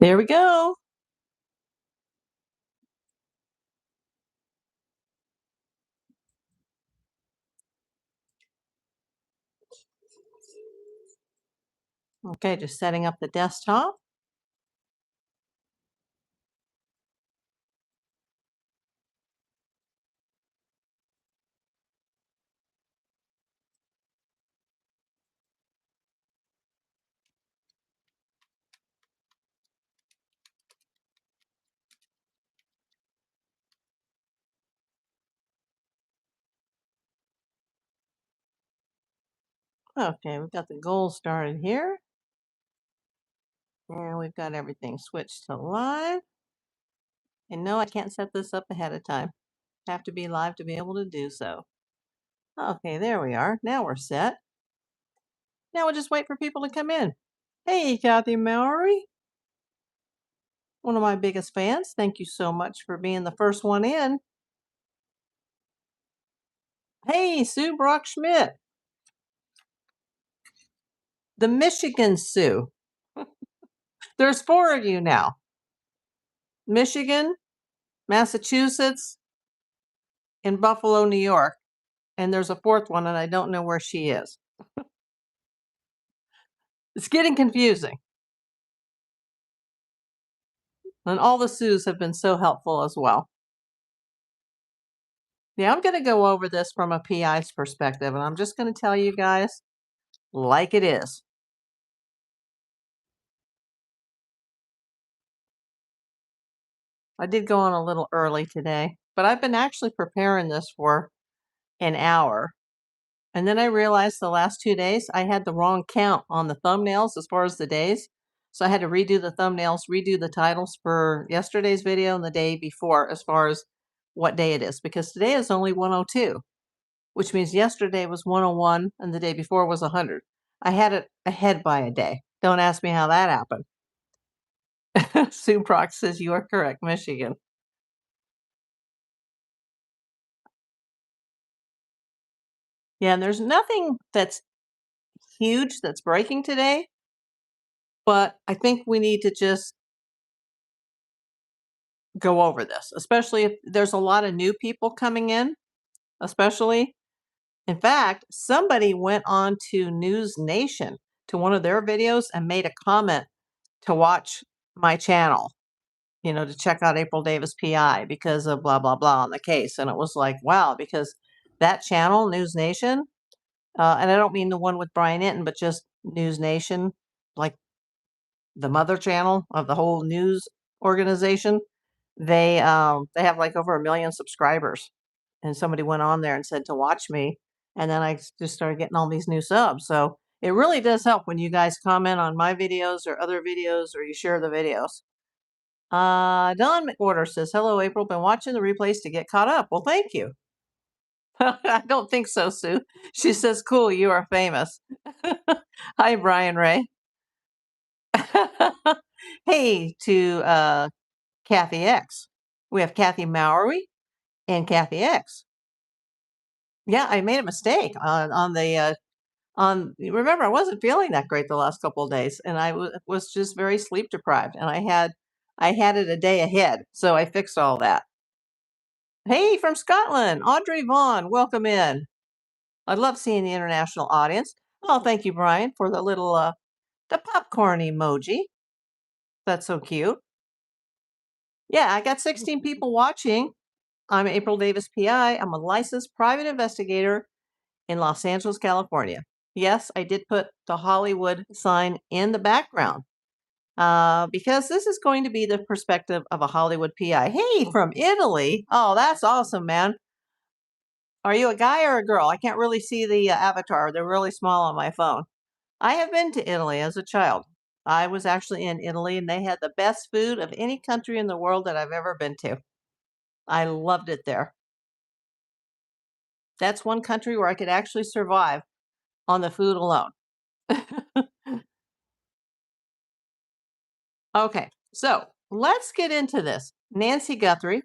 There we go. Okay, just setting up the desktop. Okay, we've got the goal started here. And we've got everything switched to live. And no, I can't set this up ahead of time. Have to be live to be able to do so. Okay, there we are. Now we're set. Now we'll just wait for people to come in. Hey, Kathy Mallory, one of my biggest fans. Thank you so much for being the first one in. Hey, Sue Brock Schmidt, the Michigan Sue. There's 4 of you now. Michigan, Massachusetts, and Buffalo, New York. And there's a 4th one, and I don't know where she is. It's getting confusing. And all the Sues have been so helpful as well. Yeah, I'm going to go over this from a PI's perspective, and I'm just going to tell you guys like it is. I did go on a little early today, but I've been actually preparing this for an hour. And then I realized the last 2 days I had the wrong count on the thumbnails as far as the days. So I had to redo the thumbnails, redo the titles for yesterday's video and the day before as far as what day it is, because today is only 102, which means yesterday was 101 and the day before was 100. I had it ahead by a day. Don't ask me how that happened. Sue Proc says you are correct, Michigan. Yeah, and there's nothing that's huge that's breaking today, but I think we need to just go over this, especially if there's a lot of new people coming in, especially. In fact, somebody went on to News Nation to one of their videos and made a comment to watch my channel, to check out April Davis PI because of blah, blah, blah on the case. And it was like, wow, because that channel, News Nation, and I don't mean the one with Brian Inton, but just News Nation, like the mother channel of the whole news organization. They have like over 1 million subscribers, and somebody went on there and said to watch me, and then I just started getting all these new subs. So it really does help when you guys comment on my videos or other videos, or you share the videos. Don McWhorter says, hello, April. Been watching the replays to get caught up. Well, thank you. I don't think so, Sue. She says, cool, you are famous. Hi, Brian Ray. Hey, to Kathy X. We have Kathy Mallory and Kathy X. Yeah, I made a mistake on the remember, I wasn't feeling that great the last couple of days, and I was just very sleep deprived, and I had it a day ahead, so I fixed all that. Hey, from Scotland, Audrey Vaughn, welcome in. I love seeing the international audience. Oh, thank you, Brian, for the little the popcorn emoji. That's so cute. Yeah, I got 16 people watching. I'm April Davis PI. I'm a licensed private investigator in Los Angeles, California. Yes, I did put the Hollywood sign in the background because this is going to be the perspective of a Hollywood PI. Hey, from Italy. Oh, that's awesome, man. Are you a guy or a girl? I can't really see the avatar. They're really small on my phone. I have been to Italy as a child. I was actually in Italy, and they had the best food of any country in the world that I've ever been to. I loved it there. That's one country where I could actually survive on the food alone. Okay, so let's get into this. Nancy Guthrie,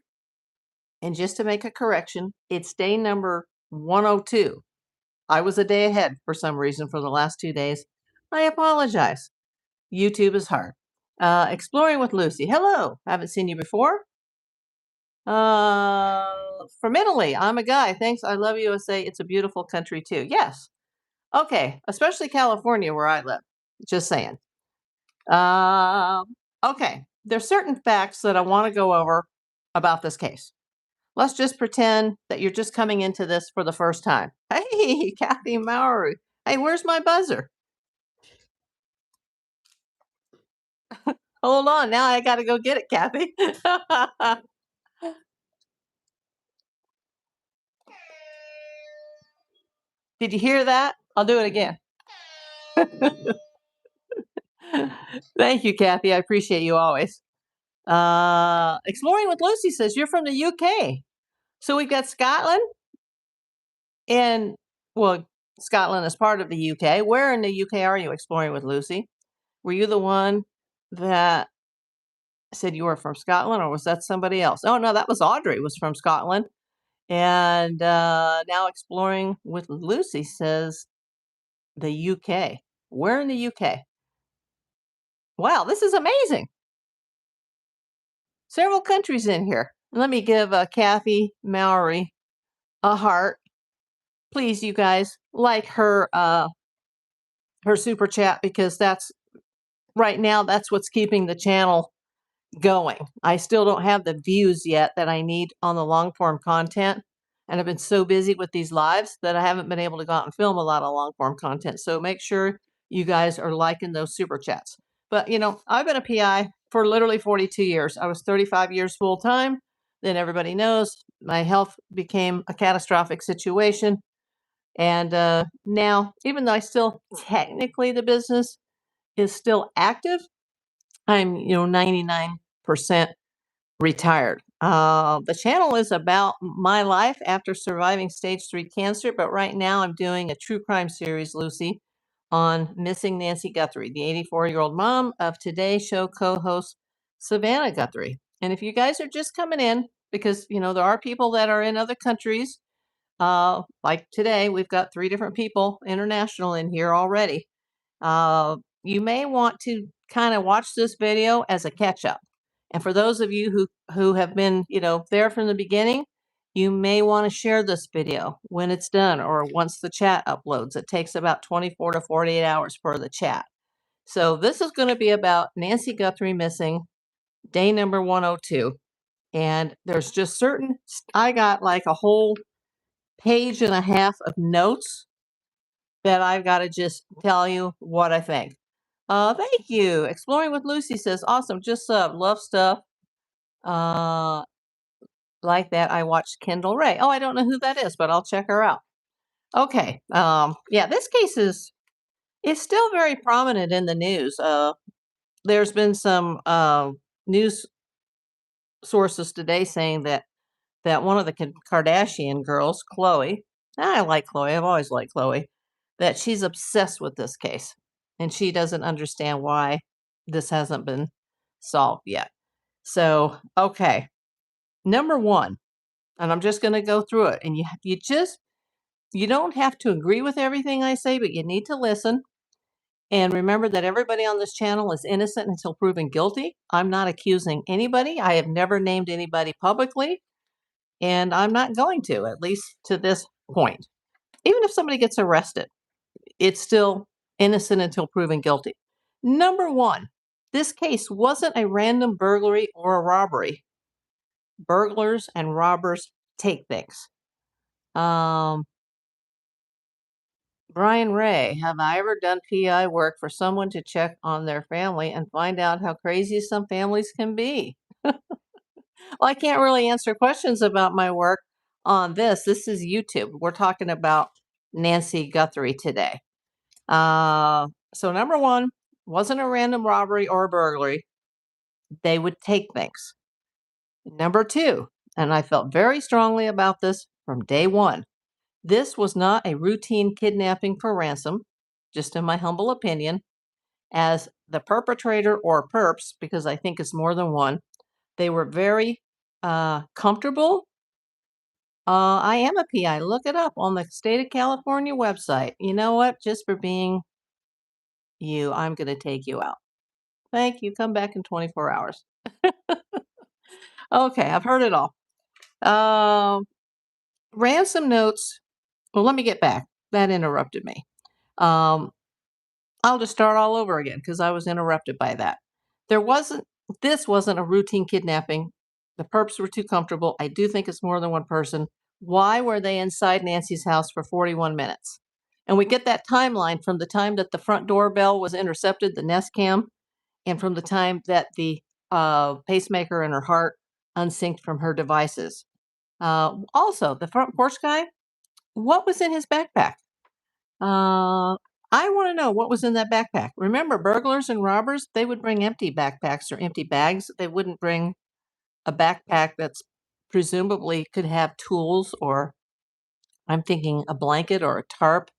and just to make a correction, it's day number 102. I was a day ahead for some reason for the last 2 days. I apologize. YouTube is hard. Exploring with Lucy. Hello. Haven't seen you before. From Italy. I'm a guy. Thanks. I love USA. It's a beautiful country too. Yes. Okay. Especially California where I live. Just saying. Okay. There's certain facts that I want to go over about this case. Let's just pretend that you're just coming into this for the first time. Hey, Kathy Mowry. Hey, where's my buzzer? Hold on. Now I got to go get it, Kathy. Did you hear that? I'll do it again. Thank you, Kathy. I appreciate you always. Exploring with Lucy says you're from the UK. So we've got Scotland and, well, Scotland is part of the UK. Where in the UK are you, Exploring with Lucy? Were you the one that said you were from Scotland, or was that somebody else? Oh, no, that was Audrey was from Scotland. And now Exploring with Lucy says the UK. Where in the UK? Wow, this is amazing. Several countries in here. Let me give Kathy Mowry a heart. Please, you guys, like her super chat, because that's right now that's what's keeping the channel going. I still don't have the views yet that I need on the long form content, and I've been so busy with these lives that I haven't been able to go out and film a lot of long form content. So make sure you guys are liking those super chats. But you know, I've been a PI for literally 42 years. I was 35 years full time. Then everybody knows my health became a catastrophic situation. And now, even though I still technically the business is still active, I'm 99% retired. The channel is about my life after surviving stage 3 cancer, but right now I'm doing a true crime series, Lucy, on missing Nancy Guthrie, the 84-year-old mom of Today Show co-host Savannah Guthrie. And if you guys are just coming in, because there are people that are in other countries, like today, we've got 3 different people international in here already. You may want to kind of watch this video as a catch up. And for those of you who have been, there from the beginning, you may want to share this video when it's done or once the chat uploads. It takes about 24 to 48 hours for the chat. So this is going to be about Nancy Guthrie missing, day number 102. And there's just I got like a whole page and a half of notes that I've got to just tell you what I think. Thank you. Exploring with Lucy says, awesome. Just love stuff. Like that. I watched Kendall Ray. Oh, I don't know who that is, but I'll check her out. Okay. Yeah, this case is still very prominent in the news. There's been some news sources today saying that one of the Kardashian girls, Khloe, I like Khloe. I've always liked Khloe, that she's obsessed with this case, and she doesn't understand why this hasn't been solved yet. So, okay. Number one, and I'm just going to go through it, and you don't have to agree with everything I say, but you need to listen. And remember that everybody on this channel is innocent until proven guilty. I'm not accusing anybody. I have never named anybody publicly, and I'm not going to, at least to this point. Even if somebody gets arrested, it's still innocent until proven guilty. Number one, this case wasn't a random burglary or a robbery. Burglars and robbers take things. Brian Ray, have I ever done PI work for someone to check on their family and find out how crazy some families can be? Well, I can't really answer questions about my work on this. This is YouTube. We're talking about Nancy Guthrie today. So number one, wasn't a random robbery or a burglary. They would take things. Number two, and I felt very strongly about this from day one, this was not a routine kidnapping for ransom, just in my humble opinion, as the perpetrator or perps, because I think it's more than one. They were very comfortable. I am a PI. Look it up on the state of California website. You know what? Just for being you, I'm going to take you out. Thank you. Come back in 24 hours. Okay, I've heard it all. Um, Ransom notes. Well, let me get back. That interrupted me. Um, I'll just start all over again because I was interrupted by that. There wasn't, this wasn't a routine kidnapping. The perps were too comfortable. I do think it's more than one person. Why were they inside Nancy's house for 41 minutes? And we get that timeline from the time that the front doorbell was intercepted, the Nest Cam, and from the time that the pacemaker in her heart unsynced from her devices. Also, the front porch guy, what was in his backpack? I want to know what was in that backpack. Remember, burglars and robbers, they would bring empty backpacks or empty bags. They wouldn't bring a backpack that's presumably could have tools, or I'm thinking a blanket or a tarp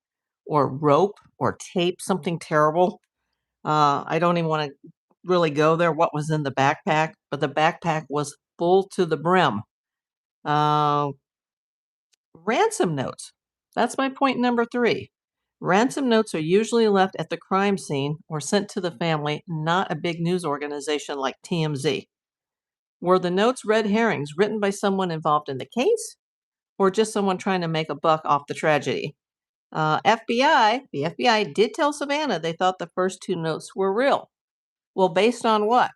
or rope or tape, something terrible. I don't even want to really go there, what was in the backpack, but the backpack was full to the brim. Uh, Ransom notes. That's my point number 3. Ransom notes are usually left at the crime scene or sent to the family, not a big news organization like TMZ. Were the notes red herrings written by someone involved in the case or just someone trying to make a buck off the tragedy? The FBI did tell Savannah they thought the first 2 notes were real. Well, based on what?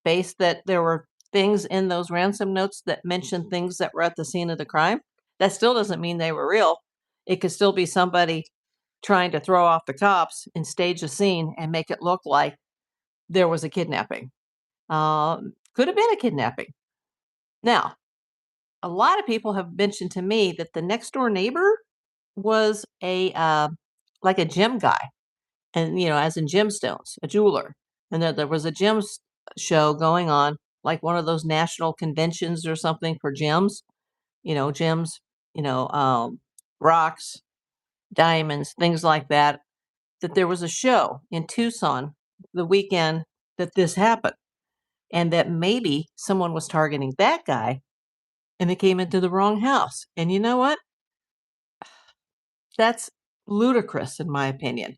Based that there were things in those ransom notes that mentioned things that were at the scene of the crime? That still doesn't mean they were real. It could still be somebody trying to throw off the cops and stage a scene and make it look like there was a kidnapping. Could have been a kidnapping. Now, a lot of people have mentioned to me that the next door neighbor was a like a gem guy, and as in gemstones, a jeweler, and that there was a gems show going on, like one of those national conventions or something for gems. Gems, rocks, diamonds, things like that. That there was a show in Tucson the weekend that this happened, and that maybe someone was targeting that guy, and they came into the wrong house. And you know what? That's ludicrous, in my opinion.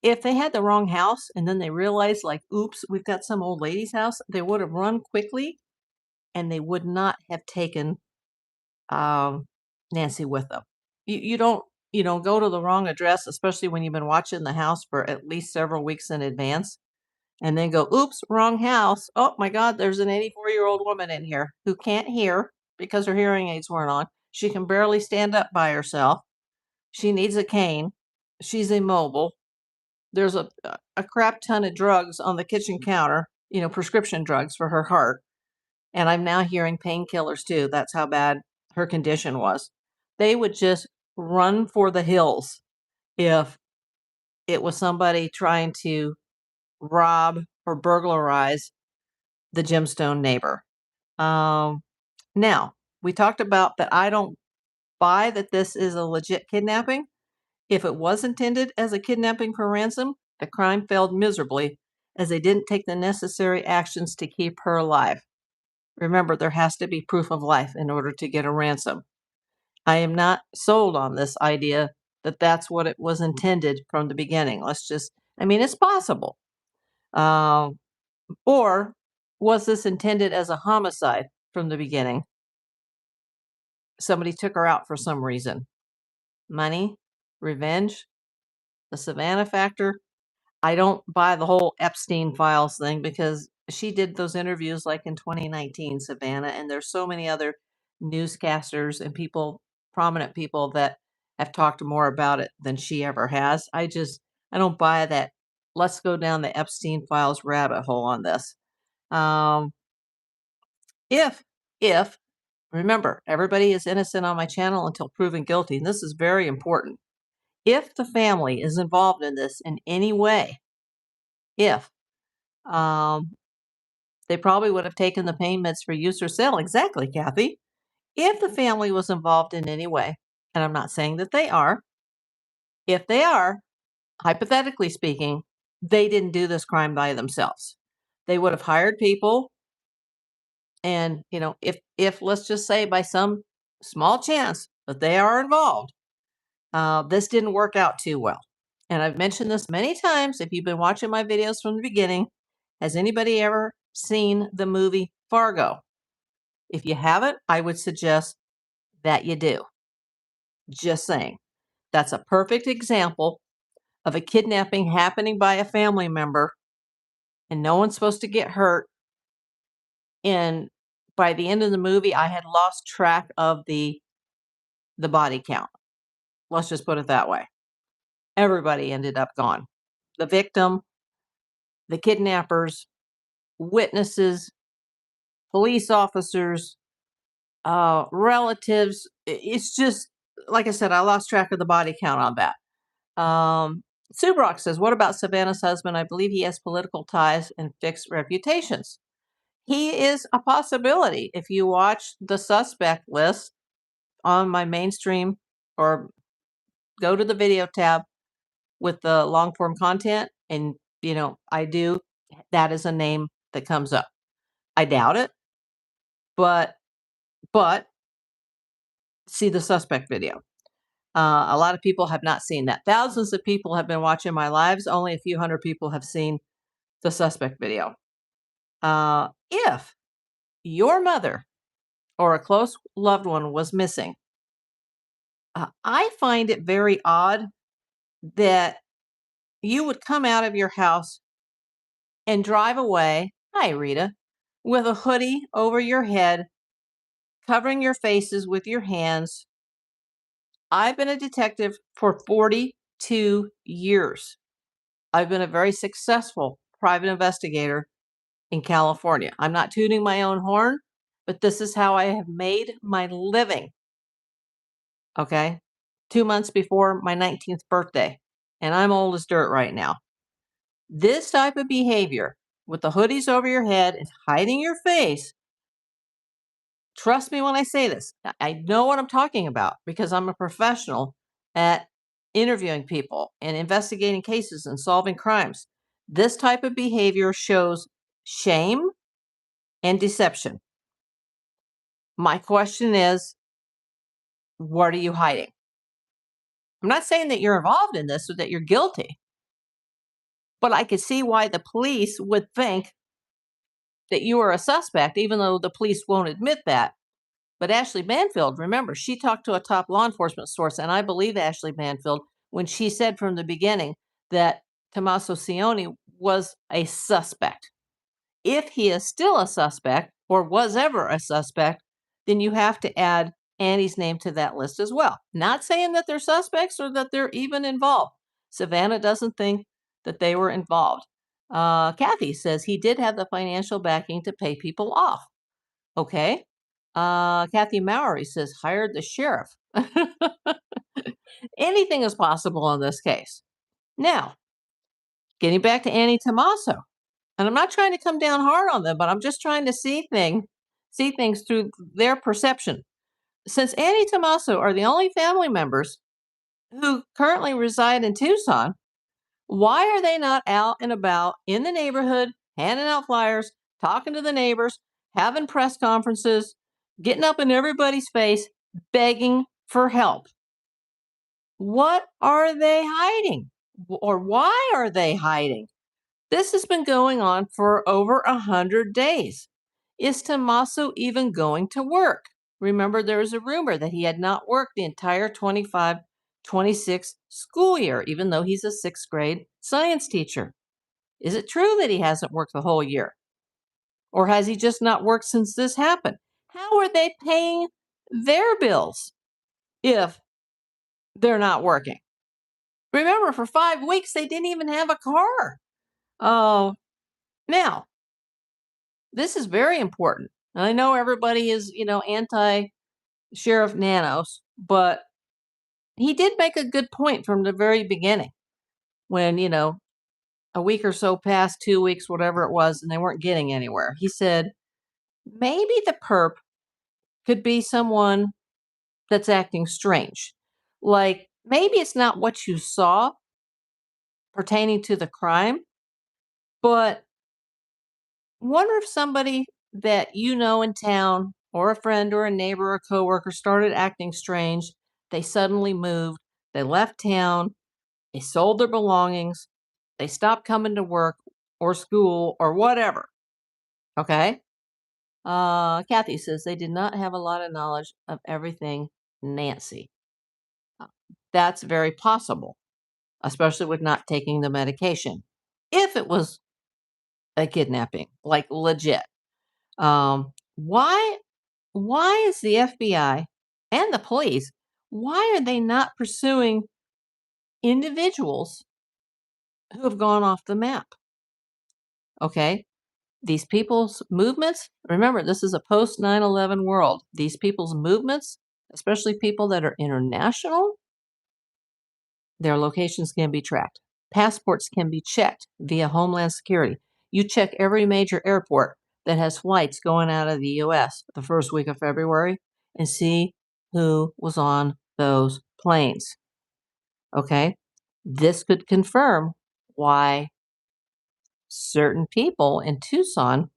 If they had the wrong house and then they realized, like, oops, we've got some old lady's house, they would have run quickly and they would not have taken Nancy with them. You don't go to the wrong address, especially when you've been watching the house for at least several weeks in advance, and then go, oops, wrong house. Oh my God, there's an 84-year-old woman in here who can't hear because her hearing aids weren't on. She can barely stand up by herself. She needs a cane. She's immobile. There's a crap ton of drugs on the kitchen counter, prescription drugs for her heart. And I'm now hearing painkillers too. That's how bad her condition was. They would just run for the hills if it was somebody trying to rob or burglarize the gemstone neighbor. Now, we talked about that I don't buy that this is a legit kidnapping. If it was intended as a kidnapping for ransom, the crime failed miserably as they didn't take the necessary actions to keep her alive. Remember, there has to be proof of life in order to get a ransom. I am not sold on this idea that that's what it was intended from the beginning. It's possible. Or was this intended as a homicide from the beginning? Somebody took her out for some reason. Money? Revenge? The Savannah factor? I don't buy the whole Epstein files thing because she did those interviews like in 2019, Savannah, and there's so many other newscasters and prominent people that have talked more about it than she ever has. I don't buy that. Let's go down the Epstein files rabbit hole on this. Um, if remember, everybody is innocent on my channel until proven guilty, and this is very important. If the family is involved in this in any way, if they probably would have taken the pain meds for use or sale. Exactly, Kathy. If the family was involved in any way, and I'm not saying that they are, if they are, hypothetically speaking, they didn't do this crime by themselves. They would have hired people. And, if let's just say by some small chance that they are involved, this didn't work out too well. And I've mentioned this many times. If you've been watching my videos from the beginning, Has anybody ever seen the movie Fargo? If you haven't, I would suggest that you do. Just saying. That's a perfect example of a kidnapping happening by a family member, and no one's supposed to get hurt. And by the end of the movie, I had lost track of the body count. Let's just put it that way. Everybody ended up gone. The victim, the kidnappers, witnesses, police officers, relatives. It's just, like I said, I lost track of the body count on that. Sue Brock says, what about Savannah's husband? I believe he has political ties and fixed reputations. He is a possibility. If you watch the suspect list on my mainstream or go to the video tab with the long form content, and that is a name that comes up. I doubt it, but see the suspect video. A lot of people have not seen that. Thousands of people have been watching my lives. Only a few hundred people have seen the suspect video. If your mother or a close loved one was missing, I find it very odd that you would come out of your house and drive away, hi Rita, with a hoodie over your head, covering your faces with your hands. I've been a detective for 42 years. I've been a very successful private investigator in California. I'm not tooting my own horn, but this is how I have made my living. Okay? 2 months before my 19th birthday, and I'm old as dirt right now. This type of behavior with the hoodies over your head and hiding your face, trust me when I say this, I know what I'm talking about because I'm a professional at interviewing people and investigating cases and solving crimes. This type of behavior shows shame and deception. My question is, what are you hiding? I'm not saying that you're involved in this or that you're guilty, but I could see why the police would think that you are a suspect, even though the police won't admit that. But Ashley Banfield, remember, she talked to a top law enforcement source, and I believe Ashley Banfield when she said from the beginning that Tommaso Cioni was a suspect. If he is still a suspect or was ever a suspect, then you have to add Annie's name to that list as well. Not saying that they're suspects or that they're even involved. Savannah doesn't think that they were involved. Kathy says he did have the financial backing to pay people off. Okay. Kathy Mowery says hired the sheriff. Anything is possible in this case. Now, getting back to Annie Tommaso, and I'm not trying to come down hard on them, but I'm just trying to see things through their perception. Since Annie Tommaso are the only family members who currently reside in Tucson, why are they not out and about in the neighborhood, handing out flyers, talking to the neighbors, having press conferences, getting up in everybody's face, begging for help? What are they hiding? Or why are they hiding? This has been going on for over 100 days. Is Tommaso even going to work? Remember, there was a rumor that he had not worked the entire 25-26 school year, even though he's a sixth grade science teacher. Is it true that he hasn't worked the whole year? Or has he just not worked since this happened? How are they paying their bills if they're not working? Remember, for 5 weeks, they didn't even have a car. Oh, now, this is very important. And I know everybody is, anti-Sheriff Nanos, but he did make a good point from the very beginning when, a week or so passed, 2 weeks, whatever it was, and they weren't getting anywhere. He said, maybe the perp could be someone that's acting strange. Like, maybe it's not what you saw pertaining to the crime, but wonder if somebody that you know in town or a friend or a neighbor or a coworker started acting strange. They suddenly moved, they left town, they sold their belongings, they stopped coming to work. or school or whatever. Okay. Kathy says they did not have a lot of knowledge of everything, Nancy. Uh, That's very possible, especially with not taking the medication. If it was a kidnapping, like legit. Why is the FBI and the police, why are they not pursuing individuals who have gone off the map? Okay. These people's movements, remember, this is a post 9/11 world. These people's movements, especially people that are international, their locations can be tracked. Passports can be checked via Homeland Security. You check every major airport that has flights going out of the US the first week of February and see who was on those planes. Okay? This could confirm why certain people in Tucson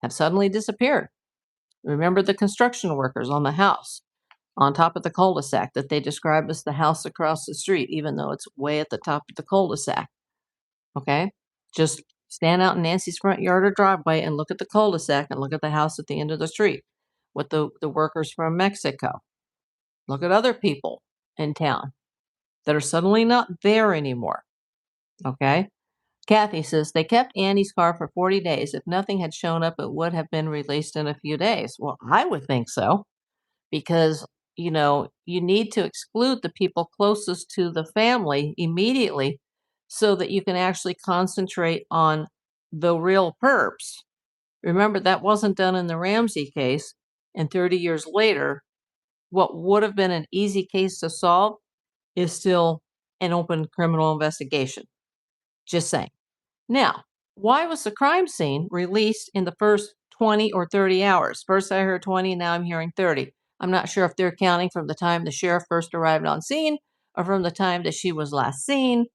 have suddenly disappeared. Remember the construction workers on the house on top of the cul-de-sac that they describe as the house across the street, even though it's way at the top of the cul-de-sac. Okay? Just stand out in Nancy's front yard or driveway and look at the cul-de-sac and look at the house at the end of the street with the workers from Mexico. Look at other people in town that are suddenly not there anymore. Okay? Kathy says they kept Annie's car for 40 days. If nothing had shown up, it would have been released in a few days. Well, I would think so because, you need to exclude the people closest to the family immediately so that you can actually concentrate on the real perps. Remember, that wasn't done in the Ramsey case. And 30 years later, what would have been an easy case to solve is still an open criminal investigation. Just saying. Now, why was the crime scene released in the first 20 or 30 hours? First, I heard 20, now I'm hearing 30. I'm not sure if they're counting from the time the sheriff first arrived on scene or from the time that she was last seen.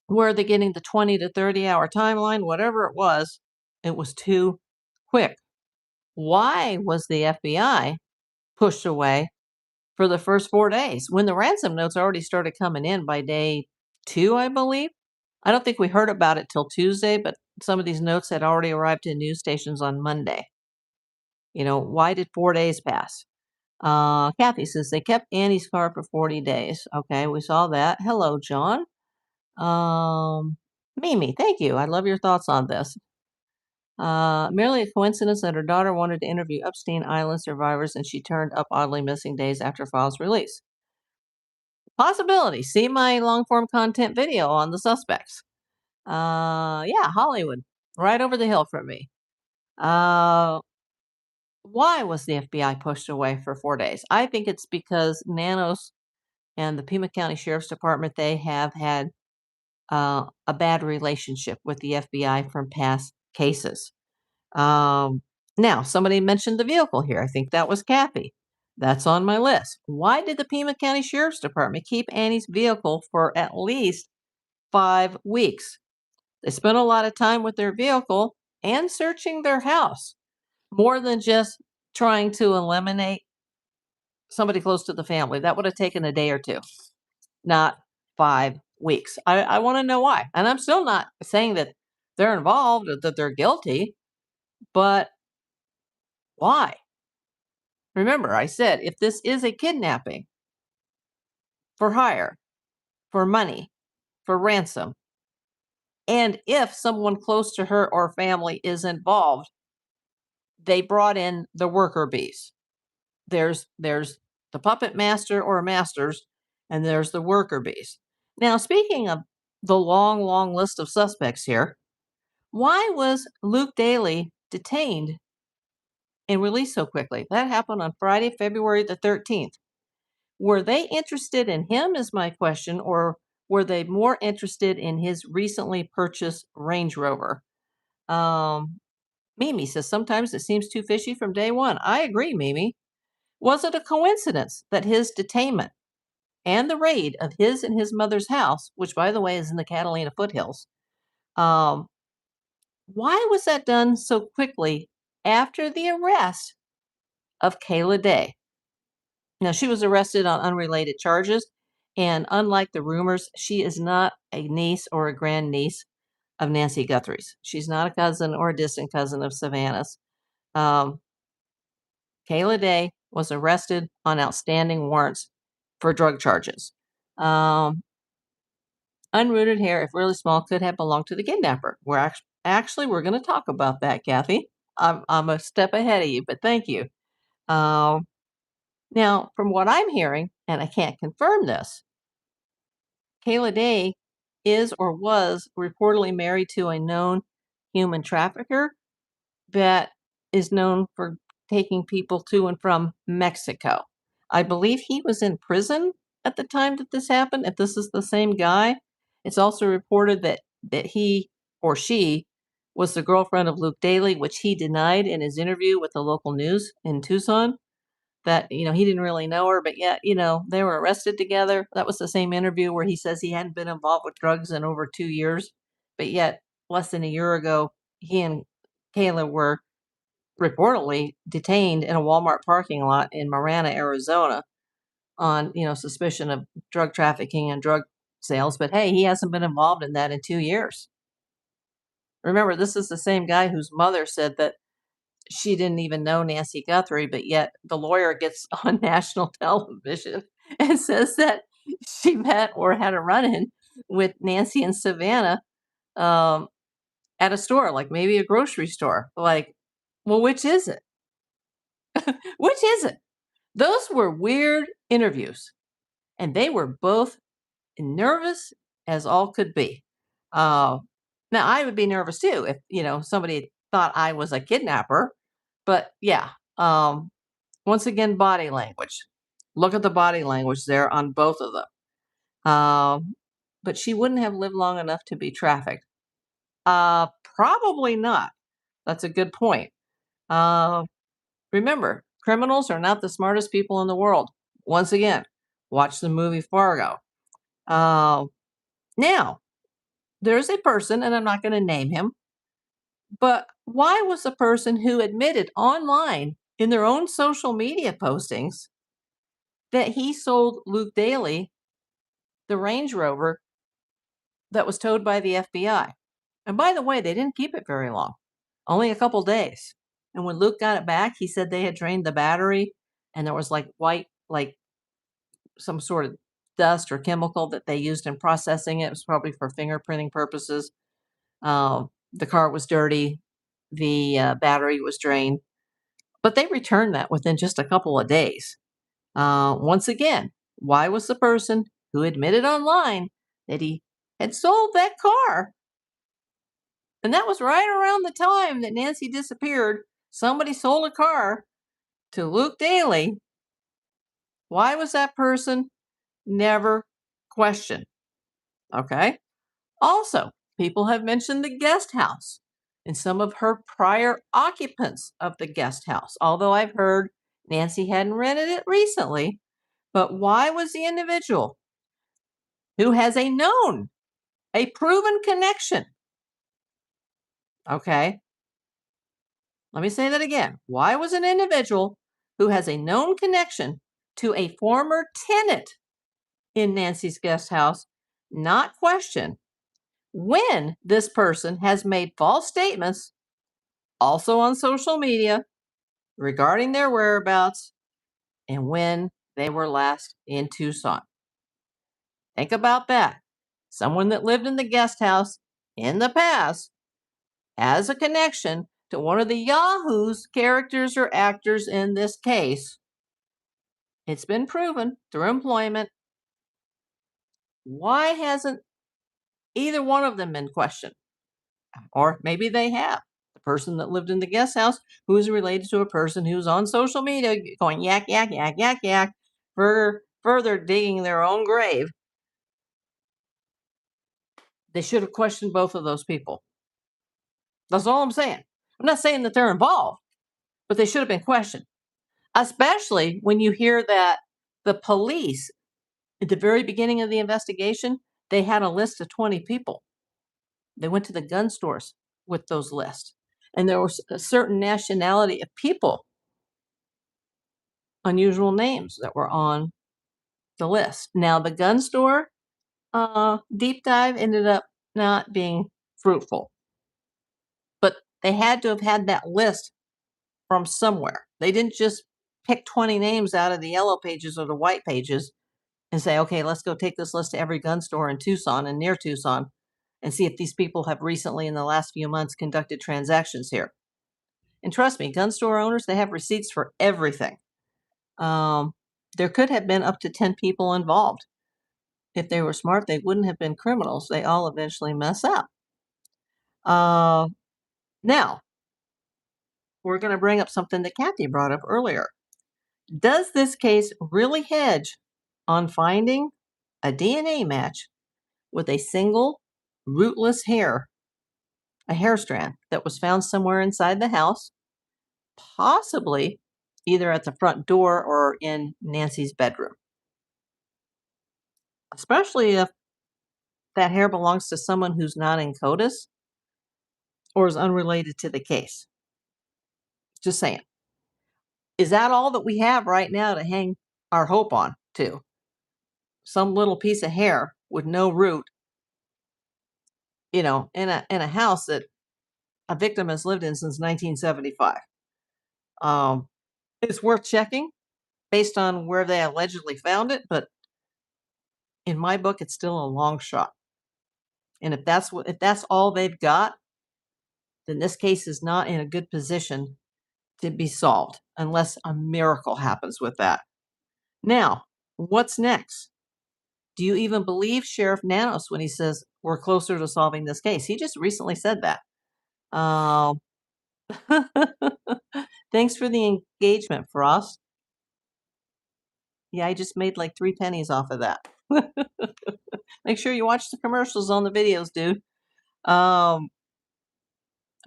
Where are they getting the 20 to 30-hour timeline? Whatever it was too quick. Why was the FBI pushed away for the first 4 days when the ransom notes already started coming in by day 2, I believe? I don't think we heard about it till Tuesday, but some of these notes had already arrived to news stations on Monday. Why did 4 days pass? Kathy says they kept Annie's car for 40 days. Okay, we saw that. Hello, John. Mimi, thank you. I love your thoughts on this. Merely a coincidence that her daughter wanted to interview Epstein Island survivors and she turned up oddly missing days after files release. Possibility. See my long form content video on the suspects. Yeah, Hollywood, right over the hill from me. Why was the FBI pushed away for 4 days? I think it's because Nanos and the Pima County Sheriff's Department, they have had a bad relationship with the FBI from past cases. Now, somebody mentioned the vehicle here. I think that was Kathy. That's on my list. Why did the Pima County Sheriff's Department keep Annie's vehicle for at least 5 weeks? They spent a lot of time with their vehicle and searching their house, more than just trying to eliminate somebody close to the family. That would have taken a day or two, not 5 weeks. I want to know why. And I'm still not saying that they're involved or that they're guilty, but why? Remember, I said if this is a kidnapping for hire, for money, for ransom, and if someone close to her or family is involved, they brought in the worker bees. There's the puppet master or masters, and there's the worker bees. Now, speaking of the long, long list of suspects here, why was Luke Daly detained and released so quickly? That happened on Friday, February the 13th. Were they interested in him, is my question, or were they more interested in his recently purchased Range Rover? Mimi says sometimes it seems too fishy from day one. I agree, Mimi. Was it a coincidence that his detainment and the raid of his and his mother's house, which by the way is in the Catalina foothills, why was that done so quickly after the arrest of Kayla Day? Now, she was arrested on unrelated charges, And unlike the rumors, she is not a niece or a grandniece of Nancy Guthrie's. She's not a cousin or a distant cousin of Savannah's. Um, Kayla Day was arrested on outstanding warrants for drug charges. Unrooted hair, if really small, could have belonged to the kidnapper. We're going to talk about that, Kathy. I'm a step ahead of you, but thank you. Now, from what I'm hearing, and I can't confirm this, Kayla Day is or was reportedly married to a known human trafficker that is known for taking people to and from Mexico. I believe he was in prison at the time that this happened. If this is the same guy, it's also reported that he or she was the girlfriend of Luke Daly, which he denied in his interview with the local news in Tucson. That he didn't really know her, but yet they were arrested together. That was the same interview where he says he hadn't been involved with drugs in over 2 years, but yet less than a year ago, he and Kayla were reportedly detained in a Walmart parking lot in Marana, Arizona, on suspicion of drug trafficking and drug sales. But hey, he hasn't been involved in that in 2 years. Remember, this is the same guy whose mother said that she didn't even know Nancy Guthrie, but yet the lawyer gets on national television and says that she met or had a run-in with Nancy and Savannah at a store, like maybe a grocery store. Like, well, which is it? Which is it? Those were weird interviews, and they were both nervous as all could be. Now, I would be nervous too if somebody thought I was a kidnapper. But yeah, once again, body language. Look at the body language there on both of them. But she wouldn't have lived long enough to be trafficked. Probably not. That's a good point. Remember, criminals are not the smartest people in the world. Once again, watch the movie Fargo. Now, there's a person, and I'm not going to name him, but why was the person who admitted online in their own social media postings that he sold Luke Daly the Range Rover that was towed by the FBI? And by the way, they didn't keep it very long, only a couple days. And when Luke got it back, he said they had drained the battery and there was like white, like some sort of dust or chemical that they used in processing it. It was probably for fingerprinting purposes. The car was dirty. The battery was drained. But they returned that within just a couple of days. Once again, why was the person who admitted online that he had sold that car? And that was right around the time that Nancy disappeared. Somebody sold a car to Luke Daly. Why was that person never questioned? Okay. Also, people have mentioned the guest house and some of her prior occupants of the guest house, although I've heard Nancy hadn't rented it recently. But why was the individual who has a proven connection? Okay. Let me say that again. Why was an individual who has a known connection to a former tenant in Nancy's guest house not questioned when this person has made false statements, also on social media, regarding their whereabouts and when they were last in Tucson? Think about that. Someone that lived in the guest house in the past has a connection to one of the Yahoo's characters or actors in this case. It's been proven through employment. Why hasn't either one of them been questioned? Or maybe they have. The person that lived in the guest house who is related to a person who's on social media going yak, yak, yak, yak, yak, further digging their own grave. They should have questioned both of those people. That's all I'm saying. I'm not saying that they're involved, but they should have been questioned, especially when you hear that the police, at the very beginning of the investigation, they had a list of 20 people. They went to the gun stores with those lists. And there was a certain nationality of people, unusual names that were on the list. Now, the gun store deep dive ended up not being fruitful, but they had to have had that list from somewhere. They didn't just pick 20 names out of the yellow pages or the white pages and say, okay, let's go take this list to every gun store in Tucson and near Tucson and see if these people have recently in the last few months conducted transactions here. And trust me, gun store owners, they have receipts for everything. There could have been up to 10 people involved. If they were smart, they wouldn't have been criminals. They all eventually mess up. Now, we're going to bring up something that Kathy brought up earlier. Does this case really hedge on finding a DNA match with a single rootless hair, a hair strand that was found somewhere inside the house, possibly either at the front door or in Nancy's bedroom? Especially if that hair belongs to someone who's not in CODIS or is unrelated to the case. Just saying. Is that all that we have right now to hang our hope on to? Some little piece of hair with no root, in a house that a victim has lived in since 1975. It's worth checking based on where they allegedly found it, but in my book, it's still a long shot. And if that's all they've got, then this case is not in a good position to be solved unless a miracle happens with that. Now, what's next? Do you even believe Sheriff Nanos when he says we're closer to solving this case? He just recently said that. Thanks for the engagement, Frost. Yeah, I just made like 3 pennies off of that. Make sure you watch the commercials on the videos, dude.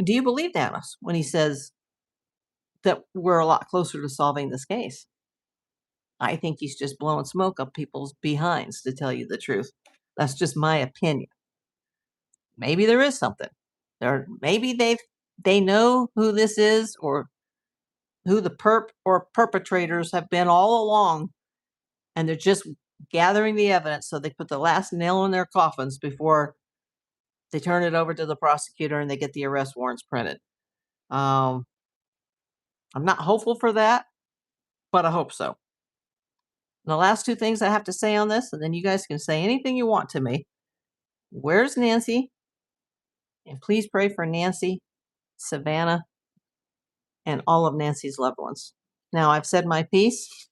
Do you believe Nanos when he says that we're a lot closer to solving this case? I think he's just blowing smoke up people's behinds, to tell you the truth. That's just my opinion. Maybe there is something. Maybe they know who this is or who the perp or perpetrators have been all along, and they're just gathering the evidence so they put the last nail in their coffins before they turn it over to the prosecutor and they get the arrest warrants printed. I'm not hopeful for that, but I hope so. And the last 2 things I have to say on this, and then you guys can say anything you want to me. Where's Nancy? And please pray for Nancy, Savannah, and all of Nancy's loved ones. Now, I've said my piece.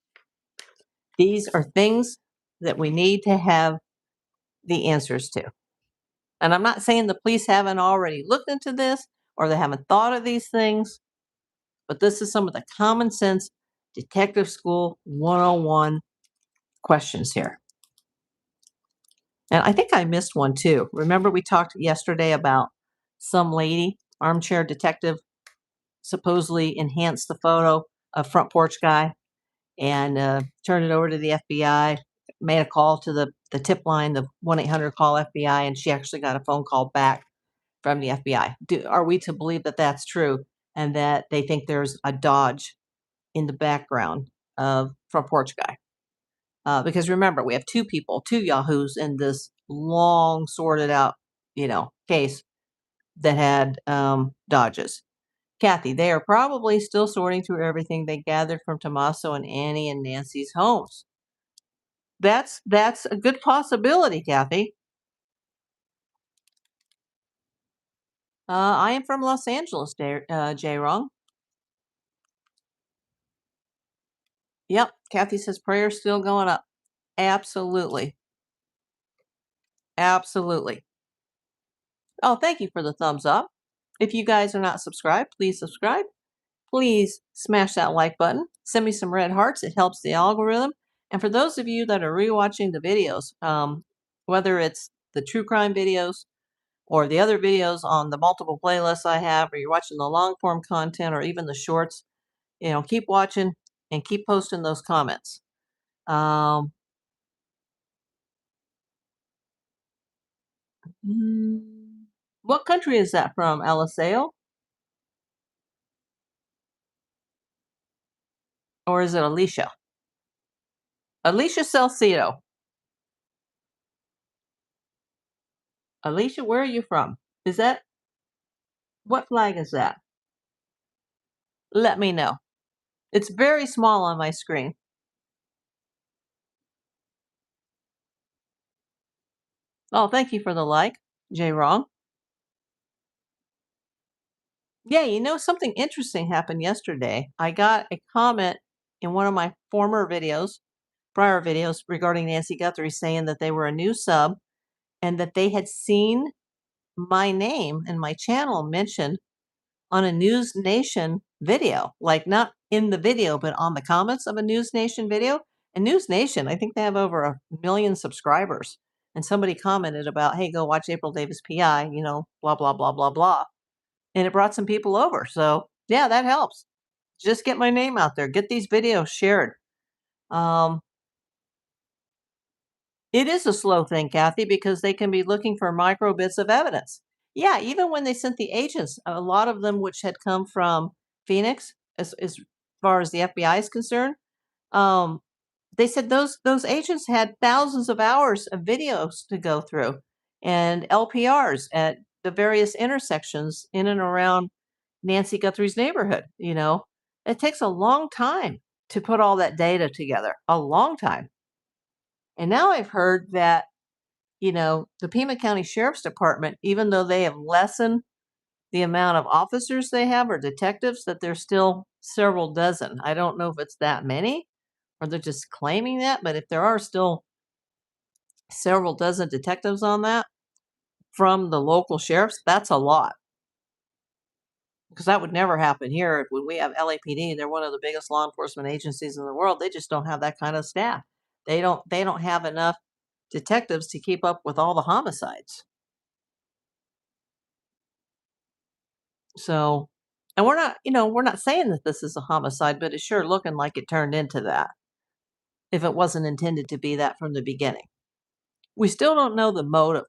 These are things that we need to have the answers to. And I'm not saying the police haven't already looked into this or they haven't thought of these things, but this is some of the common sense detective school 101 questions here. And I think I missed one too. Remember, we talked yesterday about some lady, armchair detective, supposedly enhanced the photo of front porch guy and turned it over to the FBI, made a call to the tip line, the 1-800-CALL-FBI, and she actually got a phone call back from the FBI. Are we to believe that that's true and that they think there's a Dodge in the background of front porch guy? Because remember, we have 2 people, 2 yahoos in this long sorted out, case that had Dodges. Kathy, they are probably still sorting through everything they gathered from Tommaso and Annie and Nancy's homes. That's a good possibility, Kathy. I am from Los Angeles, J-Wrong. Yep, Kathy says prayers still going up. Absolutely. Absolutely. Oh, thank you for the thumbs up. If you guys are not subscribed, please subscribe. Please smash that like button. Send me some red hearts. It helps the algorithm. And for those of you that are rewatching the videos, whether it's the true crime videos or the other videos on the multiple playlists I have, or you're watching the long form content or even the shorts, keep watching and keep posting those comments. What country is that from, Eliseo? Or is it Alicia? Alicia Salcido. Alicia, where are you from? Is that what flag is that? Let me know. It's very small on my screen. Oh, thank you for the like, J. Wrong. Yeah, something interesting happened yesterday. I got a comment in one of my prior videos regarding Nancy Guthrie saying that they were a new sub and that they had seen my name and my channel mentioned on a News Nation video, like not in the video, but on the comments of a News Nation video. And News Nation, I think they have over 1 million subscribers. And somebody commented about, hey, go watch April Davis PI, blah, blah, blah, blah, blah. And it brought some people over. So, yeah, that helps. Just get my name out there. Get these videos shared. Um, it is a slow thing, Kathy, because they can be looking for micro bits of evidence. Yeah, even when they sent the agents, a lot of them which had come from Phoenix, as far as the FBI is concerned, um, they said those agents had thousands of hours of videos to go through and LPRs at the various intersections in and around Nancy Guthrie's neighborhood. It takes a long time to put all that data together, a long time. And now I've heard that the Pima County Sheriff's Department, even though they have lessened the amount of officers they have or detectives, that there's still several dozen. I don't know if it's that many or they're just claiming that, but if there are still several dozen detectives on that from the local sheriffs, that's a lot. Because that would never happen here. When we have LAPD, they're one of the biggest law enforcement agencies in the world. They just don't have that kind of staff. They don't have enough detectives to keep up with all the homicides. So, and we're not saying that this is a homicide, but it's sure looking like it turned into that if it wasn't intended to be that from the beginning. We still don't know the motive.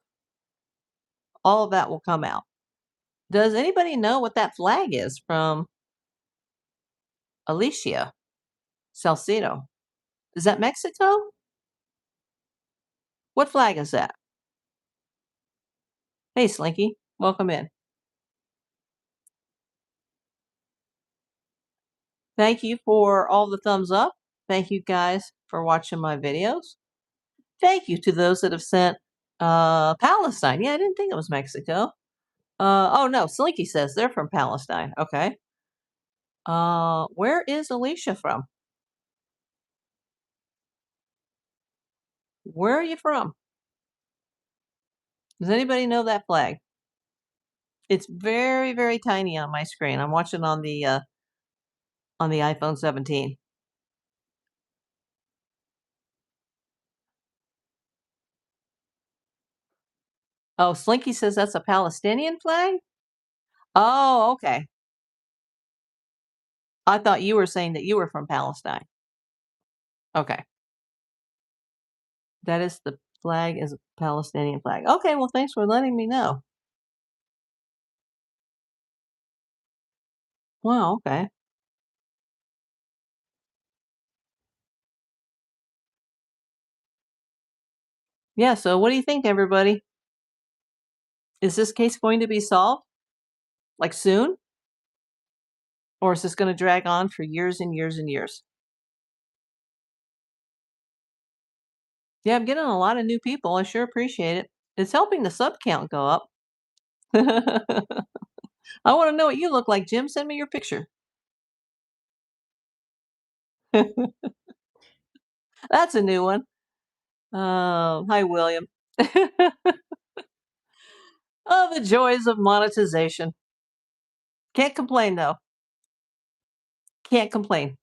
All of that will come out. Does anybody know what that flag is from Alicia Salcido? Is that Mexico? What flag is that? Hey, Slinky, welcome in. Thank you for all the thumbs up. Thank you guys for watching my videos. Thank you to those that have sent Palestine. Yeah, I didn't think it was Mexico. Oh no, Slinky says they're from Palestine. Okay. Where is Alicia from? Where are you from? Does anybody know that flag? It's very, very tiny on my screen. I'm watching on the iPhone 17. Oh, Slinky says that's a Palestinian flag? Oh, okay. I thought you were saying that you were from Palestine. Okay. That is the flag is a Palestinian flag. Okay, well, thanks for letting me know. Wow, okay. Yeah, so what do you think, everybody? Is this case going to be solved? Like soon? Or is this going to drag on for years and years and years? Yeah, I'm getting a lot of new people. I sure appreciate it. It's helping the sub count go up. I want to know what you look like, Jim. Send me your picture. That's a new one. Hi, William. Oh, the joys of monetization. Can't complain, though. Can't complain.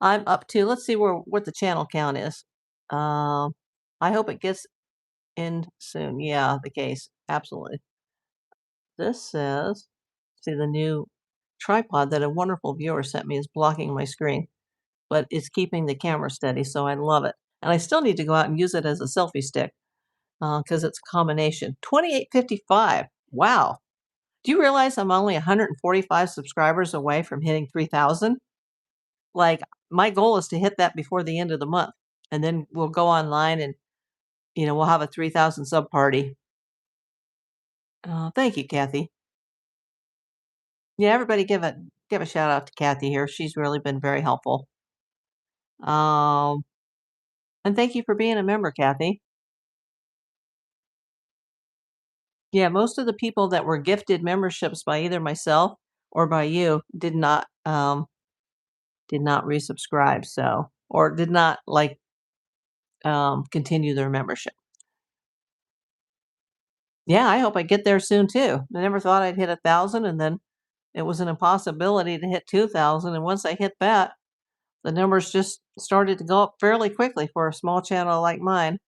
I'm up to, let's see what the channel count is. Um, I hope it gets in soon. Yeah, the case. Absolutely. This says, see the new tripod that a wonderful viewer sent me is blocking my screen, but it's keeping the camera steady, so I love it. And I still need to go out and use it as a selfie stick because it's a combination. 2855. Wow. Do you realize I'm only 145 subscribers away from hitting 3,000? Like, my goal is to hit that before the end of the month. and then we'll go online and, we'll have a 3,000 sub party. Oh, thank you, Kathy. Yeah, everybody give a shout out to Kathy here. She's really been very helpful. Um, and thank you for being a member, Kathy. Yeah, most of the people that were gifted memberships by either myself or by you did not resubscribe, so or did not continue their membership. Yeah, I hope I get there soon too. I never thought I'd hit 1,000, and then it was an impossibility to hit 2,000. And once I hit that, the numbers just started to go up fairly quickly for a small channel like mine.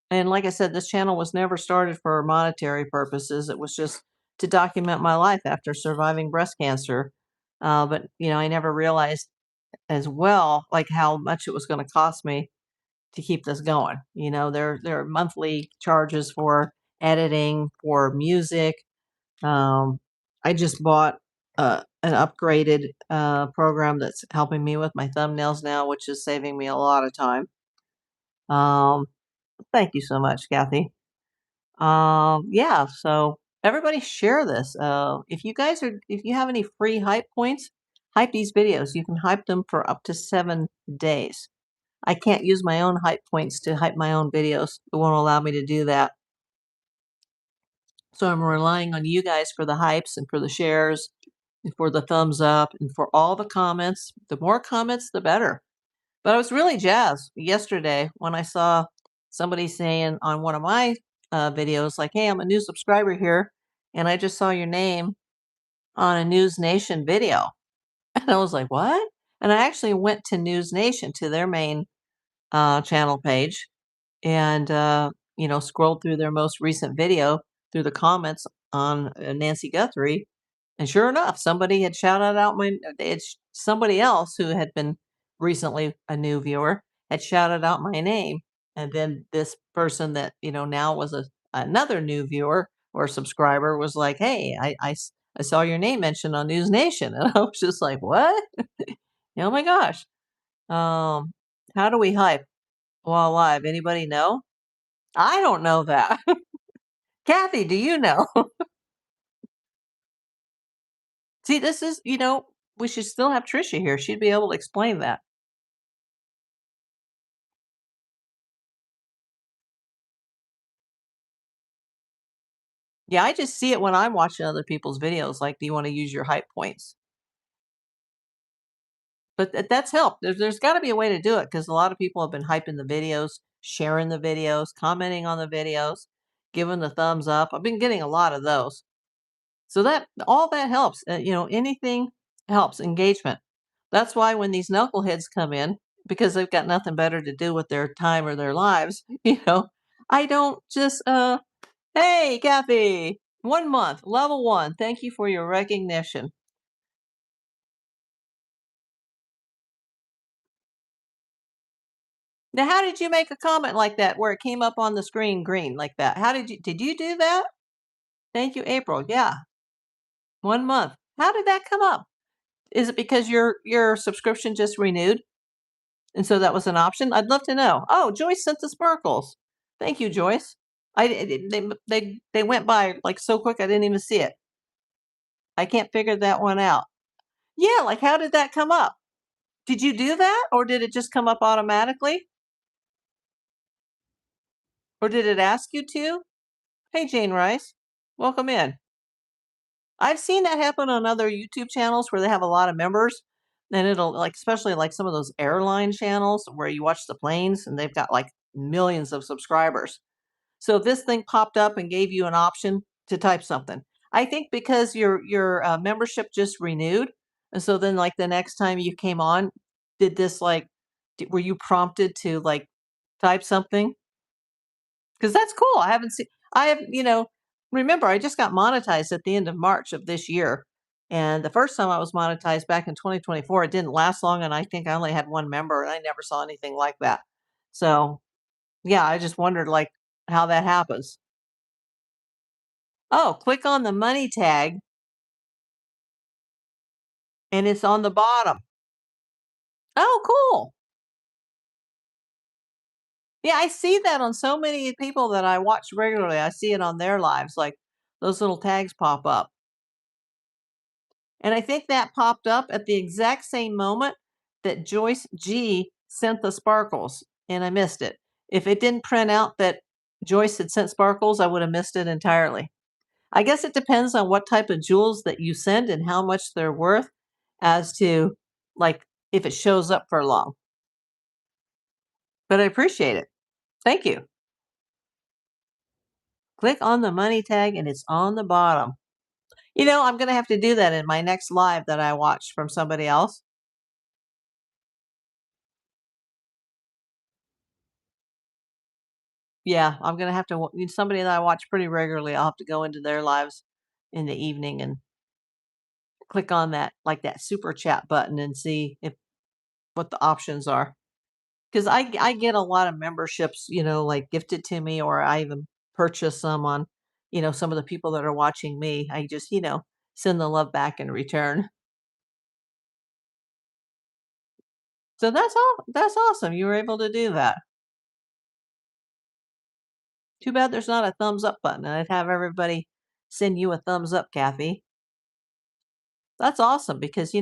And like I said, this channel was never started for monetary purposes. It was just to document my life after surviving breast cancer. But I never realized as well like how much it was going to cost me to keep this going. There are monthly charges for editing, for music. I just bought an upgraded program that's helping me with my thumbnails now, which is saving me a lot of time. Um, Thank you so much, Kathy. Yeah, so everybody share this. If you have any free hype points, hype these videos. You can hype them for up to 7 days. I can't use my own hype points to hype my own videos. It won't allow me to do that. So I'm relying on you guys for the hypes and for the shares and for the thumbs up and for all the comments. The more comments, the better. But I was really jazzed yesterday when I saw somebody saying on one of my videos, like, hey, I'm a new subscriber here, and I just saw your name on a News Nation video. And I was like, what? And I actually went to News Nation, to their main channel page, and scrolled through their most recent video through the comments on Nancy Guthrie, and sure enough, somebody had shouted out somebody else who had been recently a new viewer had shouted out my name, and then this person that now was another new viewer or subscriber was like, hey, I saw your name mentioned on News Nation, and I was just like, what? Oh my gosh. How do we hype while live? Anybody know? I don't know that. Kathy, do you know? See, this is, we should still have Trisha here. She'd be able to explain that. Yeah, I just see it when I'm watching other people's videos. Like, do you want to use your hype points? But that's helped. There's got to be a way to do it because a lot of people have been hyping the videos, sharing the videos, commenting on the videos, giving the thumbs up. I've been getting a lot of those. So that all that helps. Anything helps engagement. That's why when these knuckleheads come in, because they've got nothing better to do with their time or their lives, I don't just hey, Kathy, 1 month, level 1. Thank you for your recognition. Now, how did you make a comment like that where it came up on the screen green like that? How did you do that? Thank you, April. Yeah, 1 month. How did that come up? Is it because your subscription just renewed? And so that was an option? I'd love to know. Oh, Joyce sent the sparkles. Thank you, Joyce. They went by like so quick I didn't even see it. I can't figure that one out. Yeah, like how did that come up? Did you do that or did it just come up automatically? Or did it ask you to? Hey, Jane Rice, welcome in. I've seen that happen on other YouTube channels where they have a lot of members, and it'll like, especially like some of those airline channels where you watch the planes and they've got like millions of subscribers. So this thing popped up and gave you an option to type something. I think because your membership just renewed, and so then like the next time you came on, did this like, were you prompted to like type something? Because that's cool. I haven't seen. I have remember I just got monetized at the end of March of this year, and the first time I was monetized back in 2024, it didn't last long, and I think I only had one member, and I never saw anything like that. So yeah, I just wondered like how that happens. Oh, click on the money tag and it's on the bottom. Oh, cool. Yeah, I see that on so many people that I watch regularly. I see it on their lives, like those little tags pop up. And I think that popped up at the exact same moment that Joyce G sent the sparkles, and I missed it. If it didn't print out that Joyce had sent sparkles, I would have missed it entirely. I guess it depends on what type of jewels that you send and how much they're worth as to like if it shows up for long. But I appreciate it. Thank you. Click on the money tag and it's on the bottom. I'm going to have to do that in my next live that I watch from somebody else. Yeah, I'm going to have to somebody that I watch pretty regularly. I'll have to go into their lives in the evening and click on that like that super chat button and see if what the options are. Because I get a lot of memberships, like gifted to me, or I even purchase some on, some of the people that are watching me. I just, send the love back in return. So that's all. That's awesome. You were able to do that. Too bad there's not a thumbs up button. I'd have everybody send you a thumbs up, Kathy. That's awesome because,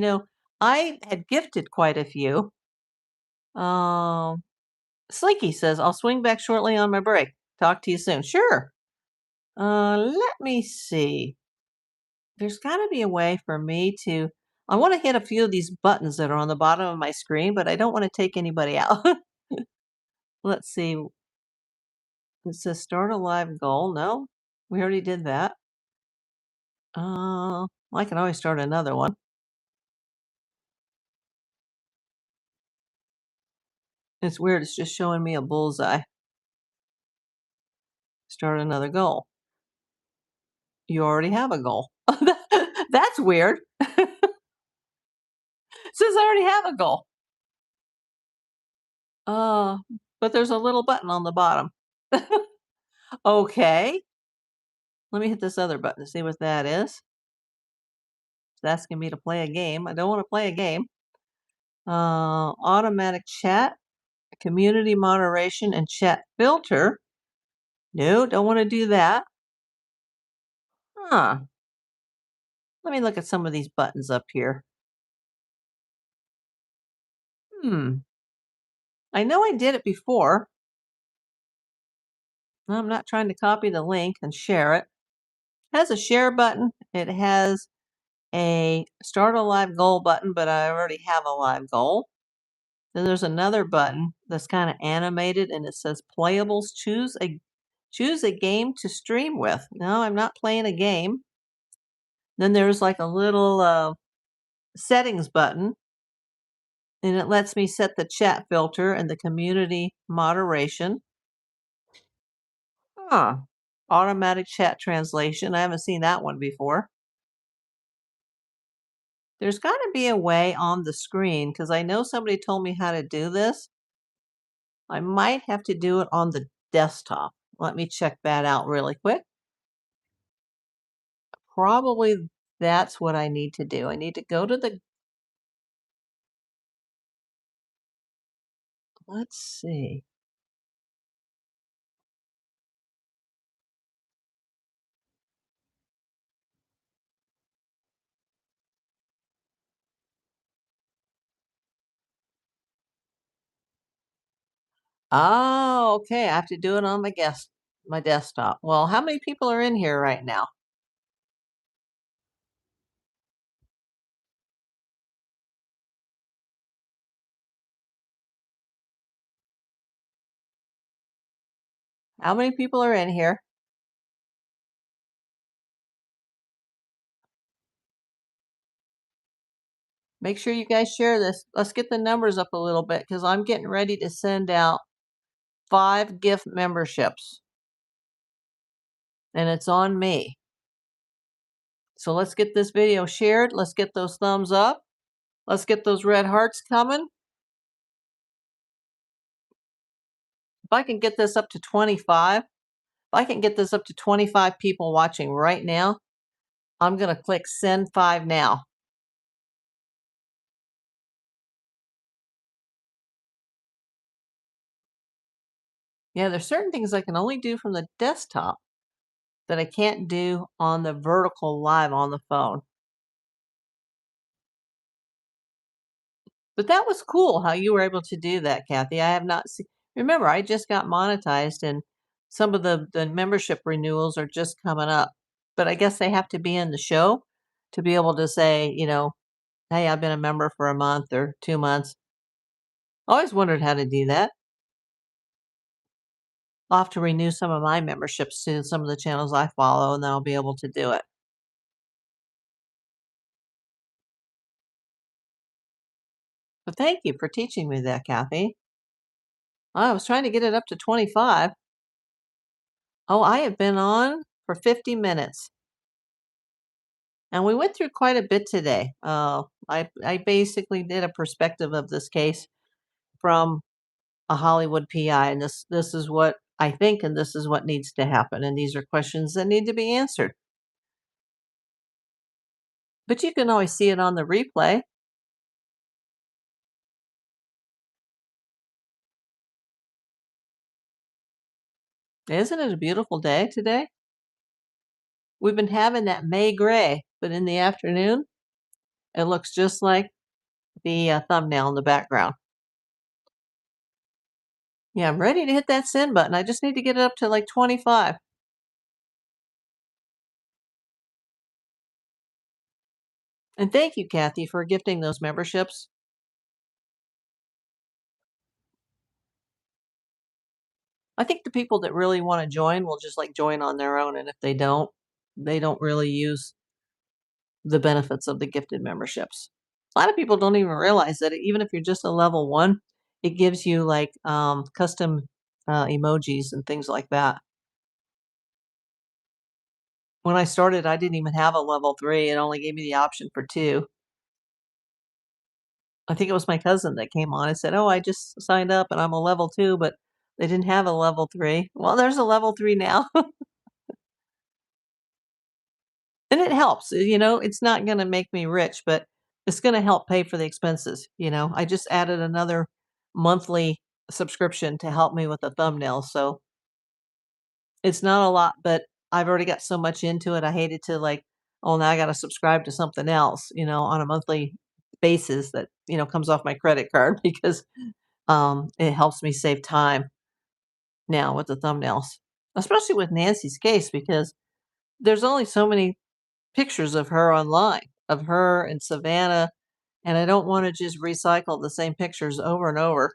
I had gifted quite a few. Um, Slinky says, I'll swing back shortly on my break. Talk to you soon. Sure. Let me see. There's got to be a way for me to. I want to hit a few of these buttons that are on the bottom of my screen, but I don't want to take anybody out. Let's see. It says start a live goal. No, we already did that. I can always start another one. It's weird. It's just showing me a bullseye. Start another goal. You already have a goal. That's weird. It says I already have a goal. Uh, but there's a little button on the bottom. Okay. Let me hit this other button to see what that is. It's asking me to play a game. I don't want to play a game. Automatic chat, community moderation, and chat filter. No, don't want to do that. Huh. Let me look at some of these buttons up here. I know I did it before. I'm not trying to copy the link and share it. It has a share button. It has a start a live goal button, but I already have a live goal. Then there's another button that's kind of animated and it says playables. Choose a game to stream with. No, I'm not playing a game. Then there's like a little settings button, and it lets me set the chat filter and the community moderation. Huh. Automatic chat translation. I haven't seen that one before. There's got to be a way on the screen because I know somebody told me how to do this. I might have to do it on the desktop. Let me check that out really quick. Probably that's what I need to do. I need to go to the. Let's see. Oh, okay. I have to do it on my desktop. Well, how many people are in here right now? How many people are in here? Make sure you guys share this. Let's get the numbers up a little bit because I'm getting ready to send out 5 gift memberships. And it's on me. So let's get this video shared. Let's get those thumbs up. Let's get those red hearts coming. If I can get this up to 25, if I can get this up to 25 people watching right now, I'm going to click send 5 now. Yeah, there's certain things I can only do from the desktop that I can't do on the vertical live on the phone. But that was cool how you were able to do that, Kathy. I have not seen. Remember, I just got monetized and some of the membership renewals are just coming up. But I guess they have to be in the show to be able to say, hey, I've been a member for a month or 2 months. Always wondered how to do that. I'll have to renew some of my memberships to some of the channels I follow, and then I'll be able to do it. But thank you for teaching me that, Kathy. I was trying to get it up to 25. Oh, I have been on for 50 minutes. And we went through quite a bit today. I basically did a perspective of this case from a Hollywood PI, and this is what I think, and this is what needs to happen, and these are questions that need to be answered. But you can always see it on the replay. Isn't it a beautiful day today? We've been having that May gray, but in the afternoon, it looks just like the thumbnail in the background. Yeah, I'm ready to hit that send button. I just need to get it up to like 25. And thank you, Kathy, for gifting those memberships. I think the people that really want to join will just like join on their own. And if they don't really use the benefits of the gifted memberships. A lot of people don't even realize that even if you're just a level one, it gives you like custom emojis and things like that. When I started, I didn't even have a level 3. It only gave me the option for 2. I think it was my cousin that came on and said, "Oh, I just signed up and I'm a level 2, but they didn't have a level 3." Well, there's a level 3 now. And it helps, it's not gonna make me rich, but it's gonna help pay for the expenses. I just added another monthly subscription to help me with the thumbnail, so it's not a lot, but I've already got so much into it, I hated to, like, "Oh, now I gotta subscribe to something else," on a monthly basis that, comes off my credit card because, it helps me save time now with the thumbnails, especially with Nancy's case because there's only so many pictures of her online, of her and Savannah, and I don't wanna just recycle the same pictures over and over.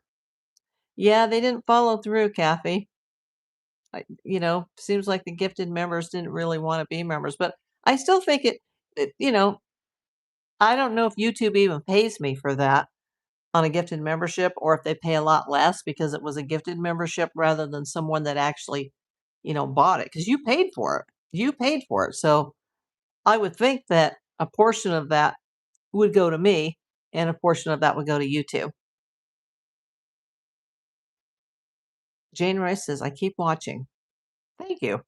Yeah, they didn't follow through, Kathy. Seems like the gifted members didn't really wanna be members, but I still think I don't know if YouTube even pays me for that on a gifted membership or if they pay a lot less because it was a gifted membership rather than someone that actually, bought it because you paid for it. You paid for it, so I would think that a portion of that would go to me, and a portion of that would go to YouTube. Jane Rice says, "I keep watching." Thank you.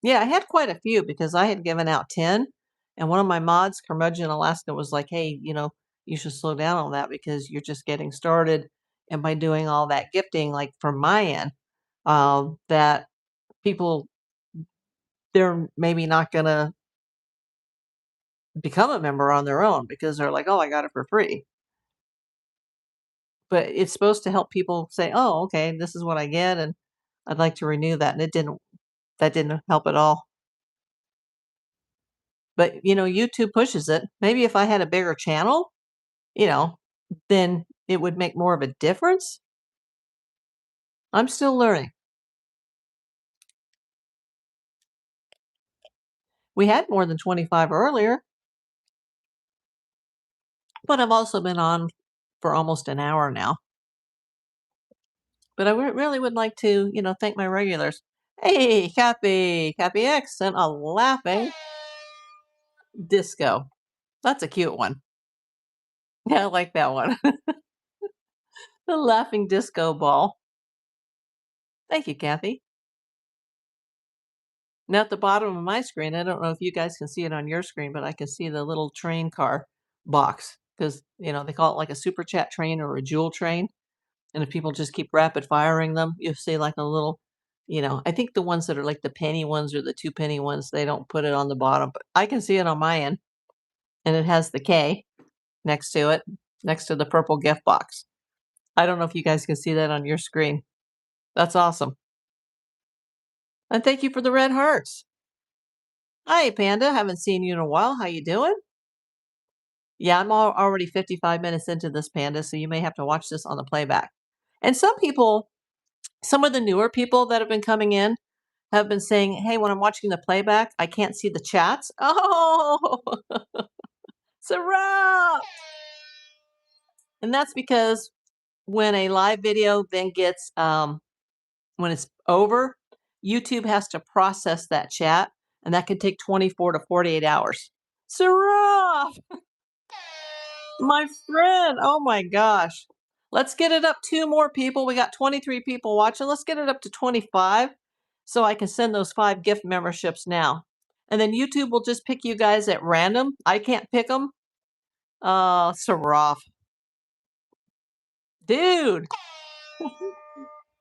Yeah, I had quite a few because I had given out 10, and one of my mods, Curmudgeon Alaska, was like, "Hey, you should slow down on that because you're just getting started, and by doing all that gifting, like, from my end, that people they're maybe not gonna become a member on their own because they're like, 'Oh, I got it for free.'" But it's supposed to help people say, "Oh, okay, this is what I get, and I'd like to renew that," and that didn't help at all. But, YouTube pushes it. Maybe if I had a bigger channel, you know, then it would make more of a difference. I'm still learning. We had more than 25 earlier, but I've also been on for almost an hour now. But I really would like to, thank my regulars. Hey, Cappy X sent a laughing disco. That's a cute one. Yeah, I like that one. The laughing disco ball. Thank you, Kathy. Now at the bottom of my screen, I don't know if you guys can see it on your screen, but I can see the little train car box because, they call it like a super chat train or a jewel train. And if people just keep rapid firing them, you'll see like a little, I think the ones that are like the penny ones or the 2 penny ones, they don't put it on the bottom, but I can see it on my end. And it has the K next to it, next to the purple gift box. I don't know if you guys can see that on your screen. That's awesome. And thank you for the red hearts. Hi, Panda. Haven't seen you in a while. How you doing? Yeah, I'm already 55 minutes into this, Panda, so you may have to watch this on the playback. And some of the newer people that have been coming in have been saying, hey, when I'm watching the playback, I can't see the chats. Oh, Sarah! And that's because when a live video then gets, when it's over, YouTube has to process that chat, and that can take 24 to 48 hours. Sarah! My friend, oh my gosh. Let's get it up 2 more people. We got 23 people watching. Let's get it up to 25 so I can send those 5 gift memberships now. And then YouTube will just pick you guys at random. I can't pick them. Saraf. Dude.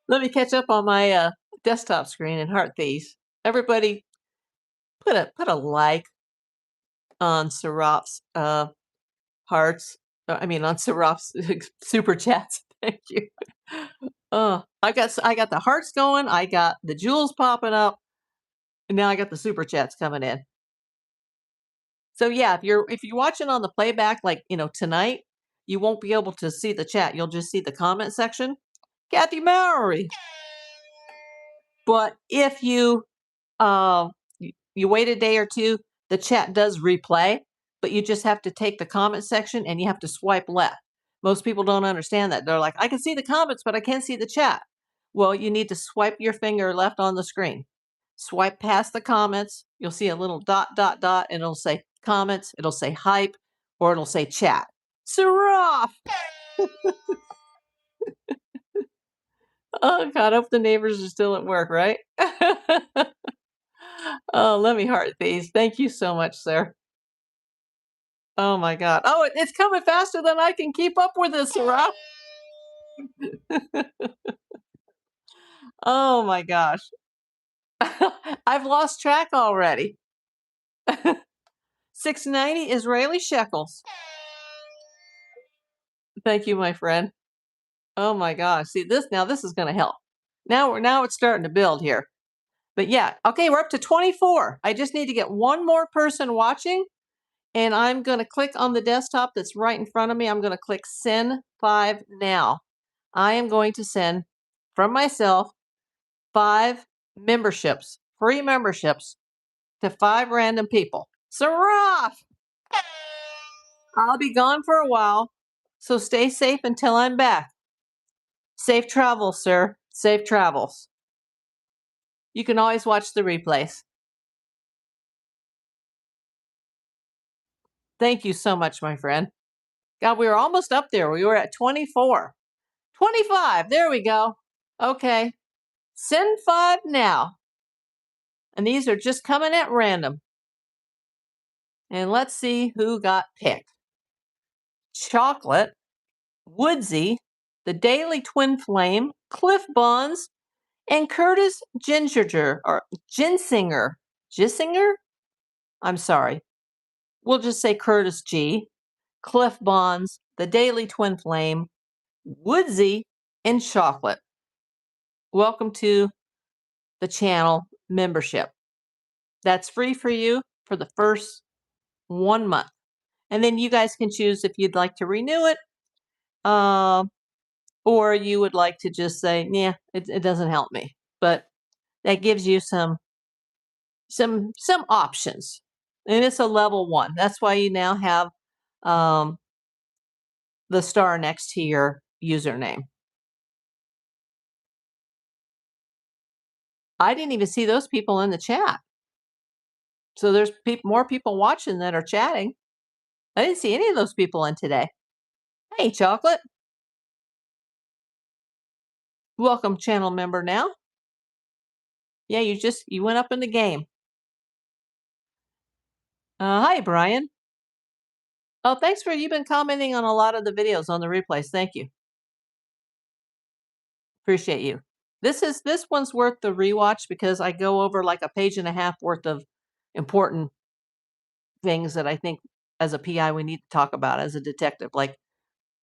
Let me catch up on my desktop screen and heart these. Everybody put a like on Saraf's hearts. On Saraf's super chats. Thank you. Oh, I got the hearts going. I got the jewels popping up, and now I got the super chats coming in. So yeah, if you're watching on the playback, like tonight, you won't be able to see the chat. You'll just see the comment section. Kathy Mowry. But if you you wait a day or two, the chat does replay, but you just have to take the comment section and you have to swipe left. Most people don't understand that. They're like, I can see the comments, but I can't see the chat. Well, you need to swipe your finger left on the screen. Swipe past the comments. You'll see a little dot, dot, dot, and it'll say comments, it'll say hype, or it'll say chat. Saraf! Oh, God, I hope the neighbors are still at work, right? Oh, let me heart these. Thank you so much, sir. Oh my God. Oh, it's coming faster than I can keep up with this, Sarah. Oh my gosh. I've lost track already. 690 Israeli shekels. Thank you, my friend. Oh my gosh. See this now, this is gonna help. Now it's starting to build here. But yeah, okay, we're up to 24. I just need to get one more person watching. And I'm going to click on the desktop that's right in front of me. I'm going to click send 5 now. I am going to send from myself 5 memberships, free memberships to 5 random people. Saraf! I'll be gone for a while, so stay safe until I'm back. Safe travels, sir. Safe travels. You can always watch the replays. Thank you so much, my friend. God, we were almost up there. We were at 24. 25. There we go. Okay. Send 5 now. And these are just coming at random. And let's see who got picked. Chocolate, Woodsy, the Daily Twin Flame, Cliff Bonds, and Curtis Ginsinger or Ginsinger. Ginsinger? I'm sorry. We'll just say Curtis G. Cliff Bonds, the Daily Twin Flame, Woodsy, and Chocolate. Welcome to the channel membership. That's free for you for the first 1 month. And then you guys can choose if you'd like to renew it, or you would like to just say, yeah, it doesn't help me. But that gives you some options. And it's a level 1. That's why you now have the star next to your username. I didn't even see those people in the chat. So there's more people watching that are chatting. I didn't see any of those people in today. Hey, Chocolate. Welcome, channel member now. Yeah, you went up in the game. Hi, Brian. Oh, thanks you've been commenting on a lot of the videos on the replays. Thank you. Appreciate you. This one's worth the rewatch because I go over like a page and a half worth of important things that I think as a PI we need to talk about as a detective. Like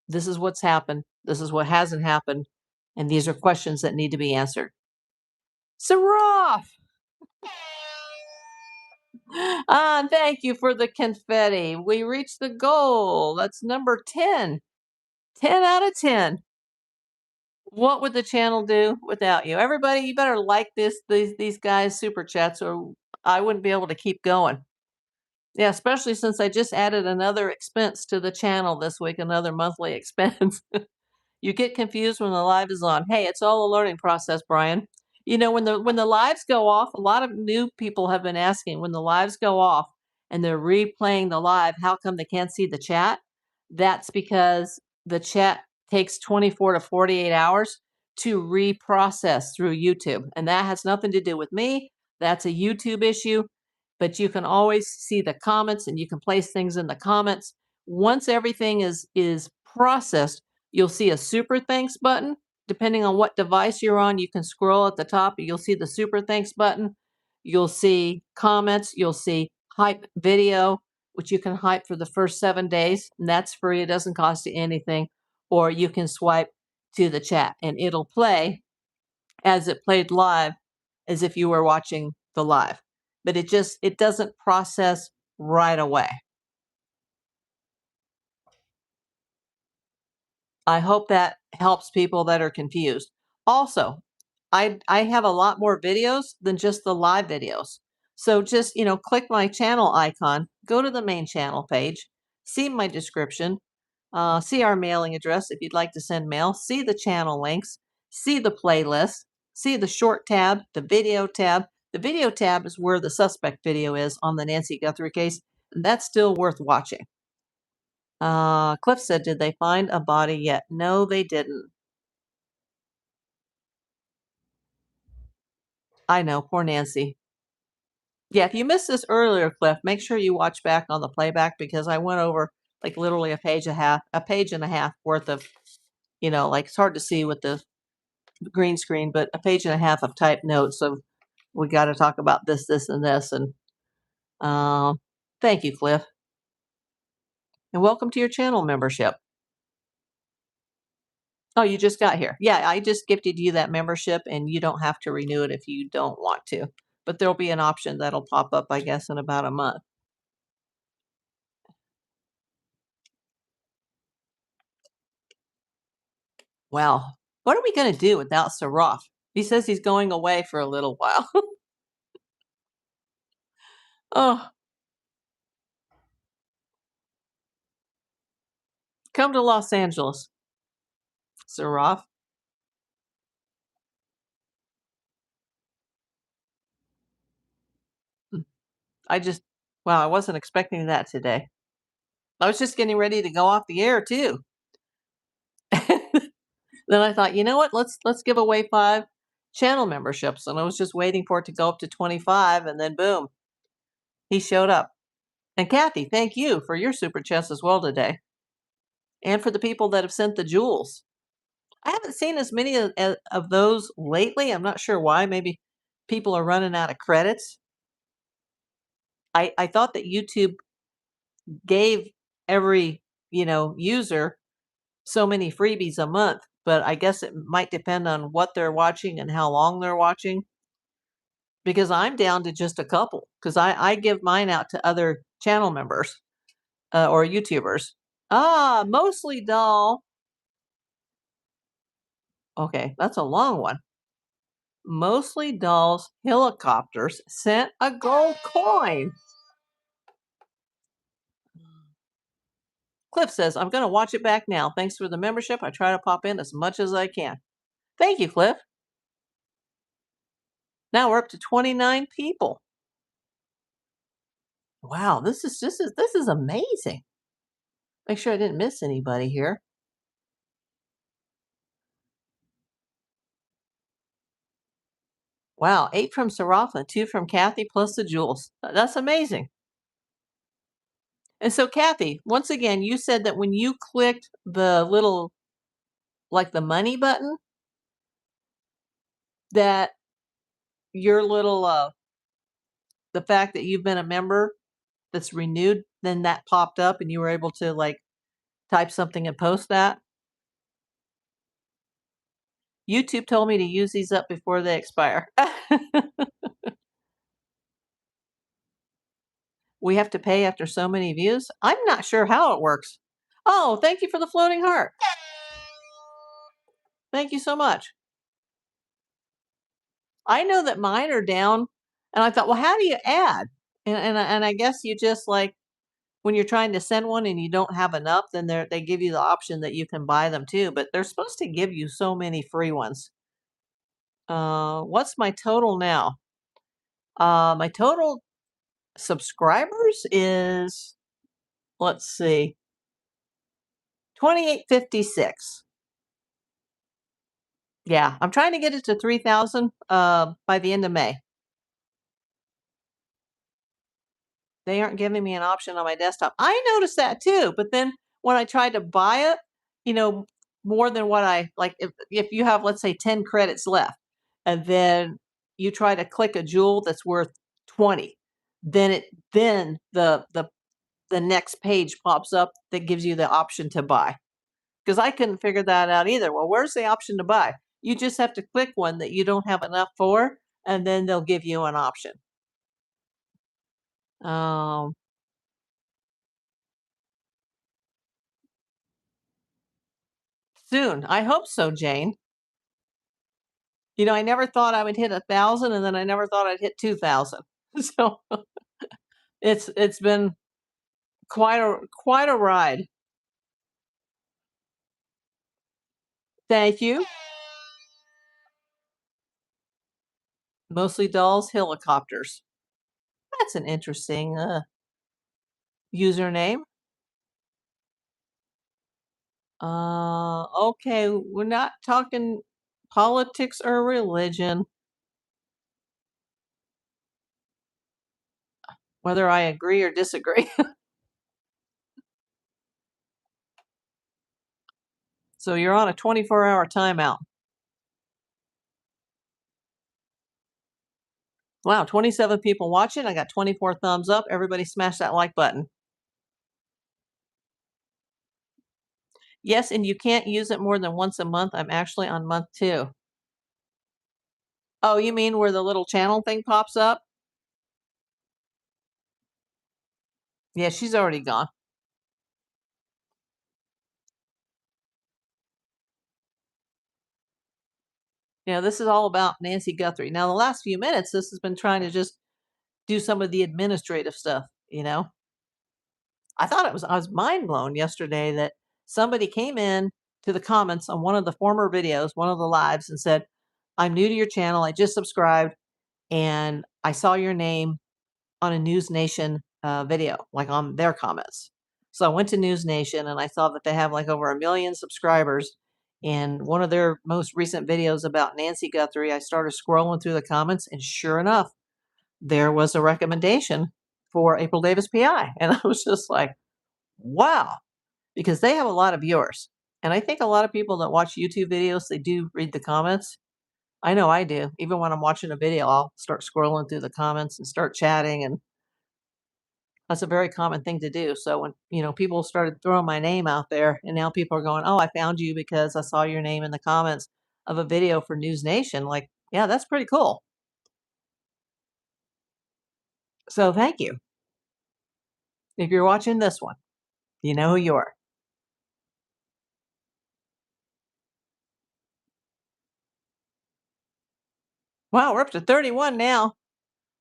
this is what's happened, this is what hasn't happened, and these are questions that need to be answered. Saraf! Ah, thank you for the confetti. We reached the goal. That's number 10. 10 out of 10. What would the channel do without you? Everybody, you better like these guys' super chats, or I wouldn't be able to keep going. Yeah, especially since I just added another expense to the channel this week, another monthly expense. You get confused when the live is on. Hey, it's all a learning process, Brian. You know, when the lives go off, a lot of new people have been asking when the lives go off and they're replaying the live, how come they can't see the chat? That's because the chat takes 24 to 48 hours to reprocess through YouTube. And that has nothing to do with me. That's a YouTube issue. But you can always see the comments and you can place things in the comments. Once everything is processed, you'll see a super thanks button. Depending on what device you're on, you can scroll at the top and you'll see the super thanks button. You'll see comments. You'll see hype video, which you can hype for the first 7 days. And that's free. It doesn't cost you anything. Or you can swipe to the chat and it'll play as it played live as if you were watching the live. But it doesn't process right away. I hope that helps people that are confused. Also, I have a lot more videos than just the live videos. So just, click my channel icon, go to the main channel page, see my description, see our mailing address if you'd like to send mail, see the channel links, see the playlist, see the short tab, the video tab. The video tab is where the suspect video is on the Nancy Guthrie case, and that's still worth watching. Cliff said, did they find a body yet? No, they didn't. I know, poor Nancy. Yeah, if you missed this earlier, Cliff, make sure you watch back on the playback because I went over like literally a page and a half worth of, like it's hard to see with the green screen, but a page and a half of typed notes of we got to talk about this, this, and this. And thank you, Cliff, and welcome to your channel membership. Oh, you just got here. Yeah, I just gifted you that membership and you don't have to renew it if you don't want to. But there'll be an option that'll pop up, I guess, in about a month. Well, what are we going to do without Saraf? He says he's going away for a little while. Oh, come to Los Angeles, Saraf. Wow, I wasn't expecting that today. I was just getting ready to go off the air too. Then I thought, you know what? Let's give away 5 channel memberships, and I was just waiting for it to go up to 25, and then boom, he showed up. And Kathy, thank you for your super chats as well today, and for the people that have sent the jewels. I haven't seen as many of those lately. I'm not sure why. Maybe people are running out of credits. I thought that YouTube gave every user so many freebies a month, but I guess it might depend on what they're watching and how long they're watching. Because I'm down to just a couple, because I give mine out to other channel members or YouTubers. Ah, mostly doll. Okay, that's a long one. Mostly dolls helicopters sent a gold coin. Cliff says, I'm going to watch it back now. Thanks for the membership. I try to pop in as much as I can. Thank you, Cliff. Now we're up to 29 people. Wow, this is amazing. Make sure I didn't miss anybody here. Wow, 8 from Sarafla, 2 from Kathy, plus the jewels. That's amazing. And so, Kathy, once again, you said that when you clicked the little, like the money button, that your little the fact that you've been a member that's renewed, then that popped up and you were able to like type something and post that. YouTube told me to use these up before they expire. We have to pay after so many views. I'm not sure how it works. Oh, thank you for the floating heart. Thank you so much. I know that mine are down, and I thought, well, how do you add? And I guess you just like when you're trying to send one and you don't have enough, then they give you the option that you can buy them too. But they're supposed to give you so many free ones. What's my total now? My total subscribers is, let's see, 2856. Yeah, I'm trying to get it to 3,000 by the end of May. They aren't giving me an option on my desktop. I noticed that too, but then when I tried to buy it, you know, more than what I like, if you have, let's say, 10 credits left, and then you try to click a jewel that's worth 20, then the next page pops up that gives you the option to buy. Because I couldn't figure that out either. Well, where's the option to buy? You just have to click one that you don't have enough for, and then they'll give you an option. Um, Soon. I hope so, Jane. You know, I never thought I would hit 1,000, and then I never thought I'd hit 2,000. So it's been quite a ride. Thank you. Mostly dolls, helicopters. That's an interesting username. Okay, we're not talking politics or religion, whether I agree or disagree. So you're on a 24-hour timeout. Wow, 27 people watching. I got 24 thumbs up. Everybody smash that like button. Yes, and you can't use it more than once a month. I'm actually on month 2. Oh, you mean where the little channel thing pops up? Yeah, she's already gone. You know, this is all about Nancy Guthrie. Now, the last few minutes, this has been trying to just do some of the administrative stuff, you know? I was mind blown yesterday that somebody came in to the comments on one of the former videos, one of the lives, and said, I'm new to your channel. I just subscribed and I saw your name on a News Nation video, like on their comments. So I went to News Nation and I saw that they have like over 1 million subscribers. And one of their most recent videos about Nancy Guthrie, I started scrolling through the comments, and sure enough, there was a recommendation for April Davis PI. And I was just like, wow, because they have a lot of viewers. And I think a lot of people that watch YouTube videos, they do read the comments. I know I do. Even when I'm watching a video, I'll start scrolling through the comments and start chatting, and that's a very common thing to do. So when, you know, people started throwing my name out there, and now people are going, "Oh, I found you because I saw your name in the comments of a video for News Nation." Like, yeah, that's pretty cool. So thank you. If you're watching this one, you know who you are. Wow, we're up to 31 now,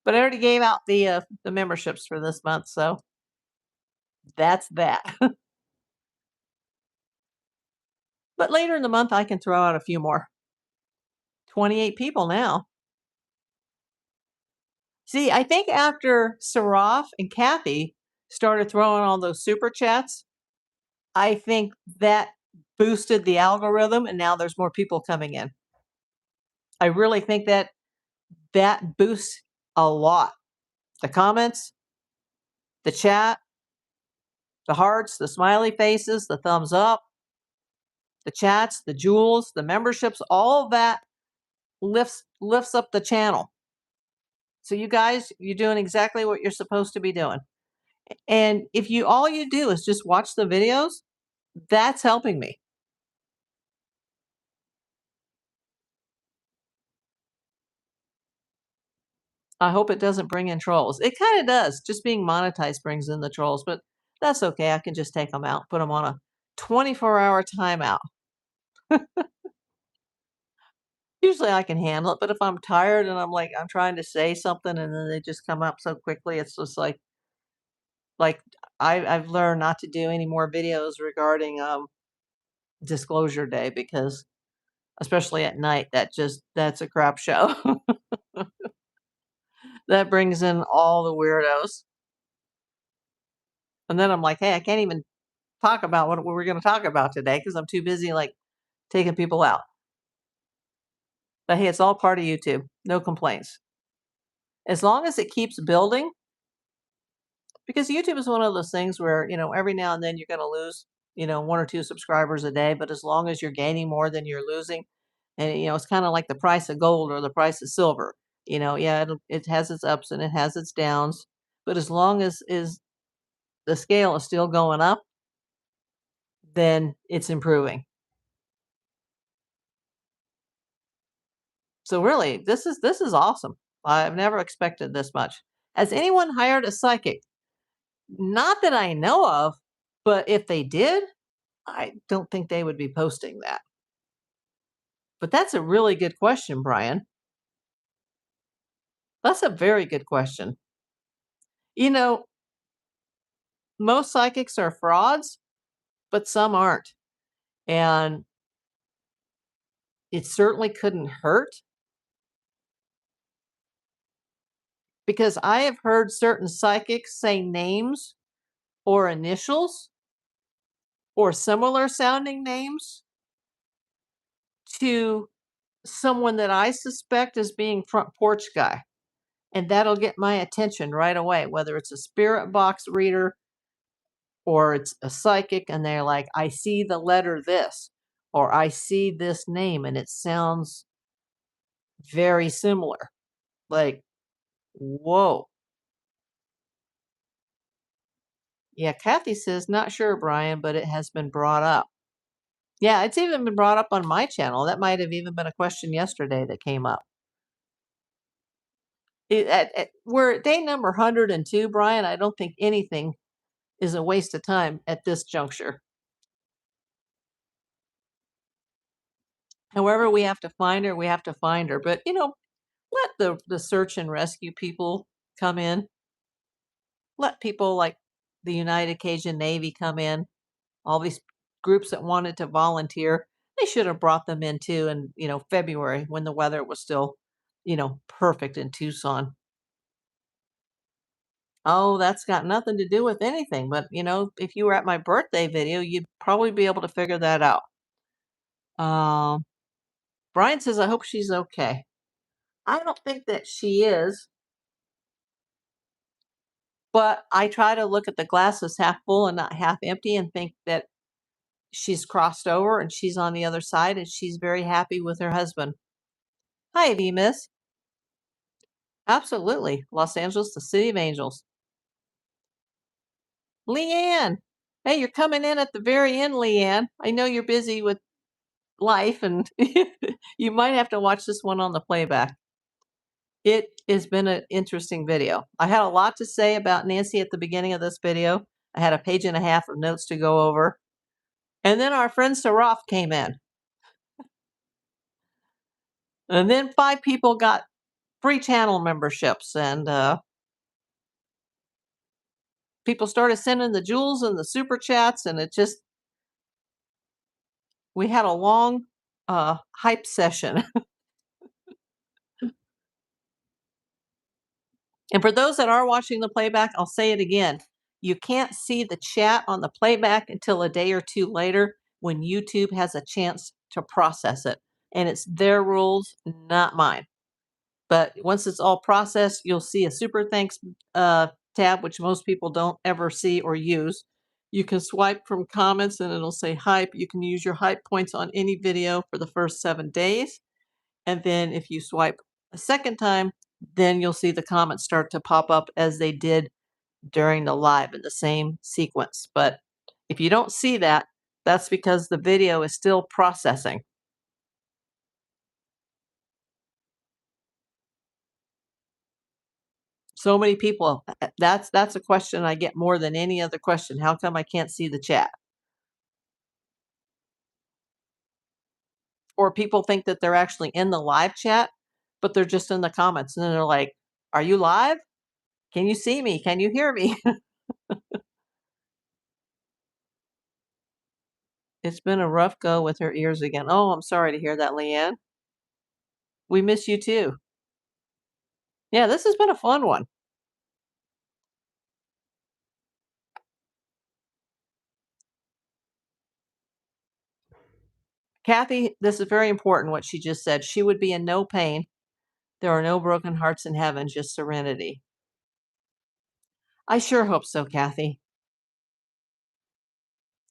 but I already gave out the memberships for this month, so that's that. But later in the month, I can throw out a few more. 28 people now. See, I think after Saraf and Kathy started throwing all those super chats, I think that boosted the algorithm, and now there's more people coming in. I really think that that boosts a lot. The comments, the chat, the hearts, the smiley faces, the thumbs up, the chats, the jewels, the memberships, all of that lifts up the channel. So you guys, you're doing exactly what you're supposed to be doing. And if you all you do is just watch the videos, that's helping me. I hope it doesn't bring in trolls. It kind of does. Just being monetized brings in the trolls, but that's okay. I can just take them out, put them on a 24-hour timeout. Usually I can handle it, but if I'm tired and I'm trying to say something and then they just come up so quickly, it's just like I've learned not to do any more videos regarding disclosure day because especially at night, that's a crap show. That brings in all the weirdos. And then I'm like, hey, I can't even talk about what we're going to talk about today because I'm too busy like taking people out. But hey, it's all part of YouTube. No complaints. As long as it keeps building, because YouTube is one of those things where, every now and then you're going to lose, one or two subscribers a day. But as long as you're gaining more than you're losing, and, it's kind of like the price of gold or the price of silver, yeah, it has its ups and it has its downs. But as long as is the scale is still going up, then it's improving. So really, this is awesome. I've never expected this much. Has anyone hired a psychic? Not that I know of, but if they did, I don't think they would be posting that. But that's a really good question, Brian. That's a very good question. You know, most psychics are frauds, but some aren't. And it certainly couldn't hurt because I have heard certain psychics say names or initials or similar sounding names to someone that I suspect as being front porch guy. And that'll get my attention right away, whether it's a spirit box reader or it's a psychic, and they're like, I see the letter this, or I see this name, and it sounds very similar. Like, whoa. Yeah, Kathy says, not sure, Brian, but it has been brought up. Yeah, it's even been brought up on my channel. That might have even been a question yesterday that came up. We're at day number 102, Brian. I don't think anything is a waste of time at this juncture. However, we have to find her, we have to find her. But, let the search and rescue people come in. Let people like the United Cajun Navy come in. All these groups that wanted to volunteer, they should have brought them in too in, February when the weather was still, perfect in Tucson. Oh, that's got nothing to do with anything. But, if you were at my birthday video, you'd probably be able to figure that out. Um, Brian says, I hope she's okay. I don't think that she is, but I try to look at the glass as half full and not half empty and think that she's crossed over and she's on the other side and she's very happy with her husband. Hi, V Miss. Absolutely. Los Angeles, the city of angels. Leanne. Hey, you're coming in at the very end, Leanne. I know you're busy with life and you might have to watch this one on the playback. It has been an interesting video. I had a lot to say about Nancy at the beginning of this video. I had a page and a half of notes to go over. And then our friend Saraf came in. And then 5 people got free channel memberships. And people started sending the jewels and the super chats. And we had a long hype session. And for those that are watching the playback, I'll say it again. You can't see the chat on the playback until a day or two later when YouTube has a chance to process it. And it's their rules, not mine. But once it's all processed, you'll see a super thanks tab, which most people don't ever see or use. You can swipe from comments and it'll say hype. You can use your hype points on any video for the first 7 days. And then if you swipe a second time, then you'll see the comments start to pop up as they did during the live in the same sequence. But if you don't see that, that's because the video is still processing. So many people, that's a question I get more than any other question. How come I can't see the chat? Or people think that they're actually in the live chat, but they're just in the comments, and then they're like, "Are you live? Can you see me? Can you hear me?" It's been a rough go with her ears again. Oh, I'm sorry to hear that, Leanne. We miss you too. Yeah, this has been a fun one. Kathy, this is very important what she just said. She would be in no pain. There are no broken hearts in heaven, just serenity. I sure hope so, Kathy.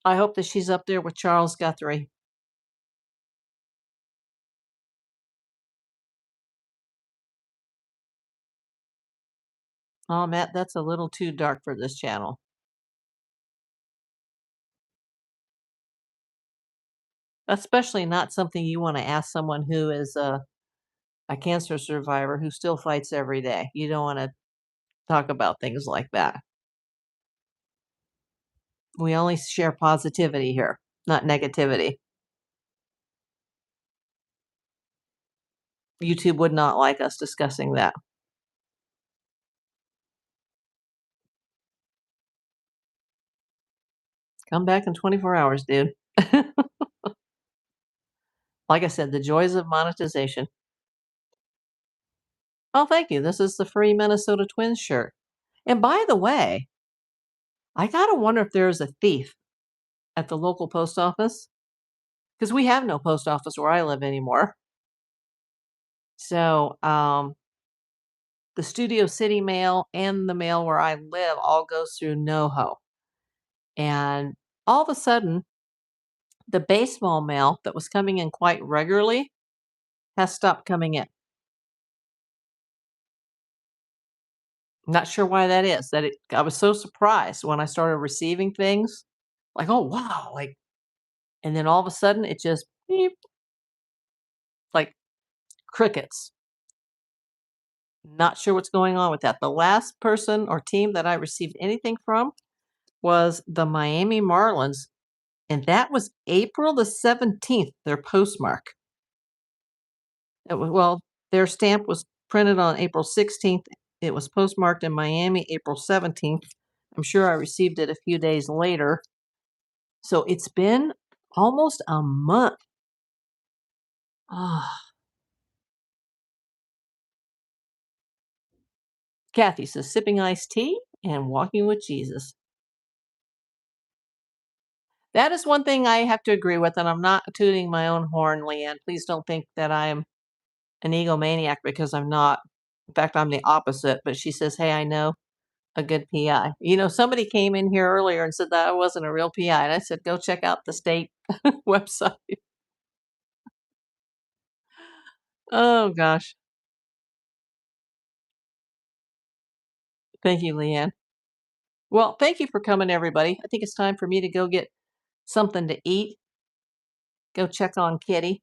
I hope that she's up there with Charles Guthrie. Oh, Matt, that's a little too dark for this channel. Especially not something you want to ask someone who is a cancer survivor who still fights every day. You don't want to talk about things like that. We only share positivity here, not negativity. YouTube would not like us discussing that. Come back in 24 hours, dude. Like I said, the joys of monetization. Oh, thank you. This is the free Minnesota Twins shirt. And by the way, I gotta wonder if there's a thief at the local post office because we have no post office where I live anymore. So, the Studio City mail and the mail where I live all goes through NoHo. And all of a sudden, the baseball mail that was coming in quite regularly has stopped coming in. Not sure why that is. I was so surprised when I started receiving things, like, oh wow, like, and then all of a sudden it just beep, like crickets. Not sure what's going on with that. The last person or team that I received anything from was the Miami Marlins, and that was April the 17th, their postmark. Well, their stamp was printed on April 16th. It was postmarked in Miami April 17th. I'm sure I received it a few days later. So it's been almost a month. Ah, Kathy says sipping iced tea and walking with Jesus. That is one thing I have to agree with, and I'm not tooting my own horn, Leanne. Please don't think that I'm an egomaniac because I'm not. In fact, I'm the opposite. But she says, hey, I know a good PI. You know, somebody came in here earlier and said that I wasn't a real PI. And I said, go check out the state website. Oh, gosh. Thank you, Leanne. Well, thank you for coming, everybody. I think it's time for me to go get something to eat. Go check on Kitty.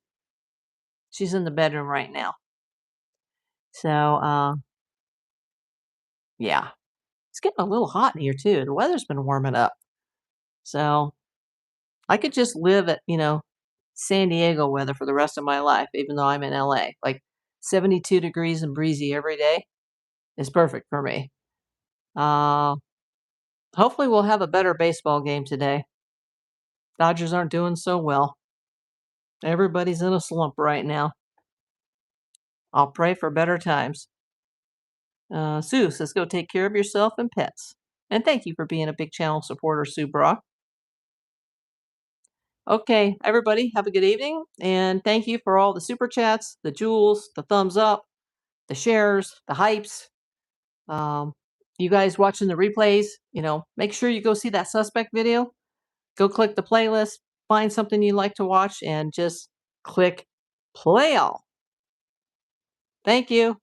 She's in the bedroom right now. So, yeah, it's getting a little hot in here, too. The weather's been warming up. So I could just live at, San Diego weather for the rest of my life, even though I'm in LA. Like 72 degrees and breezy every day is perfect for me. Uh, Hopefully we'll have a better baseball game today. Dodgers aren't doing so well. Everybody's in a slump right now. I'll pray for better times. Sue says, go take care of yourself and pets. And thank you for being a big channel supporter, Sue Brock. Okay, everybody, have a good evening. And thank you for all the super chats, the jewels, the thumbs up, the shares, the hypes. You guys watching the replays, make sure you go see that suspect video. Go click the playlist, find something you like to watch, and just click play all. Thank you.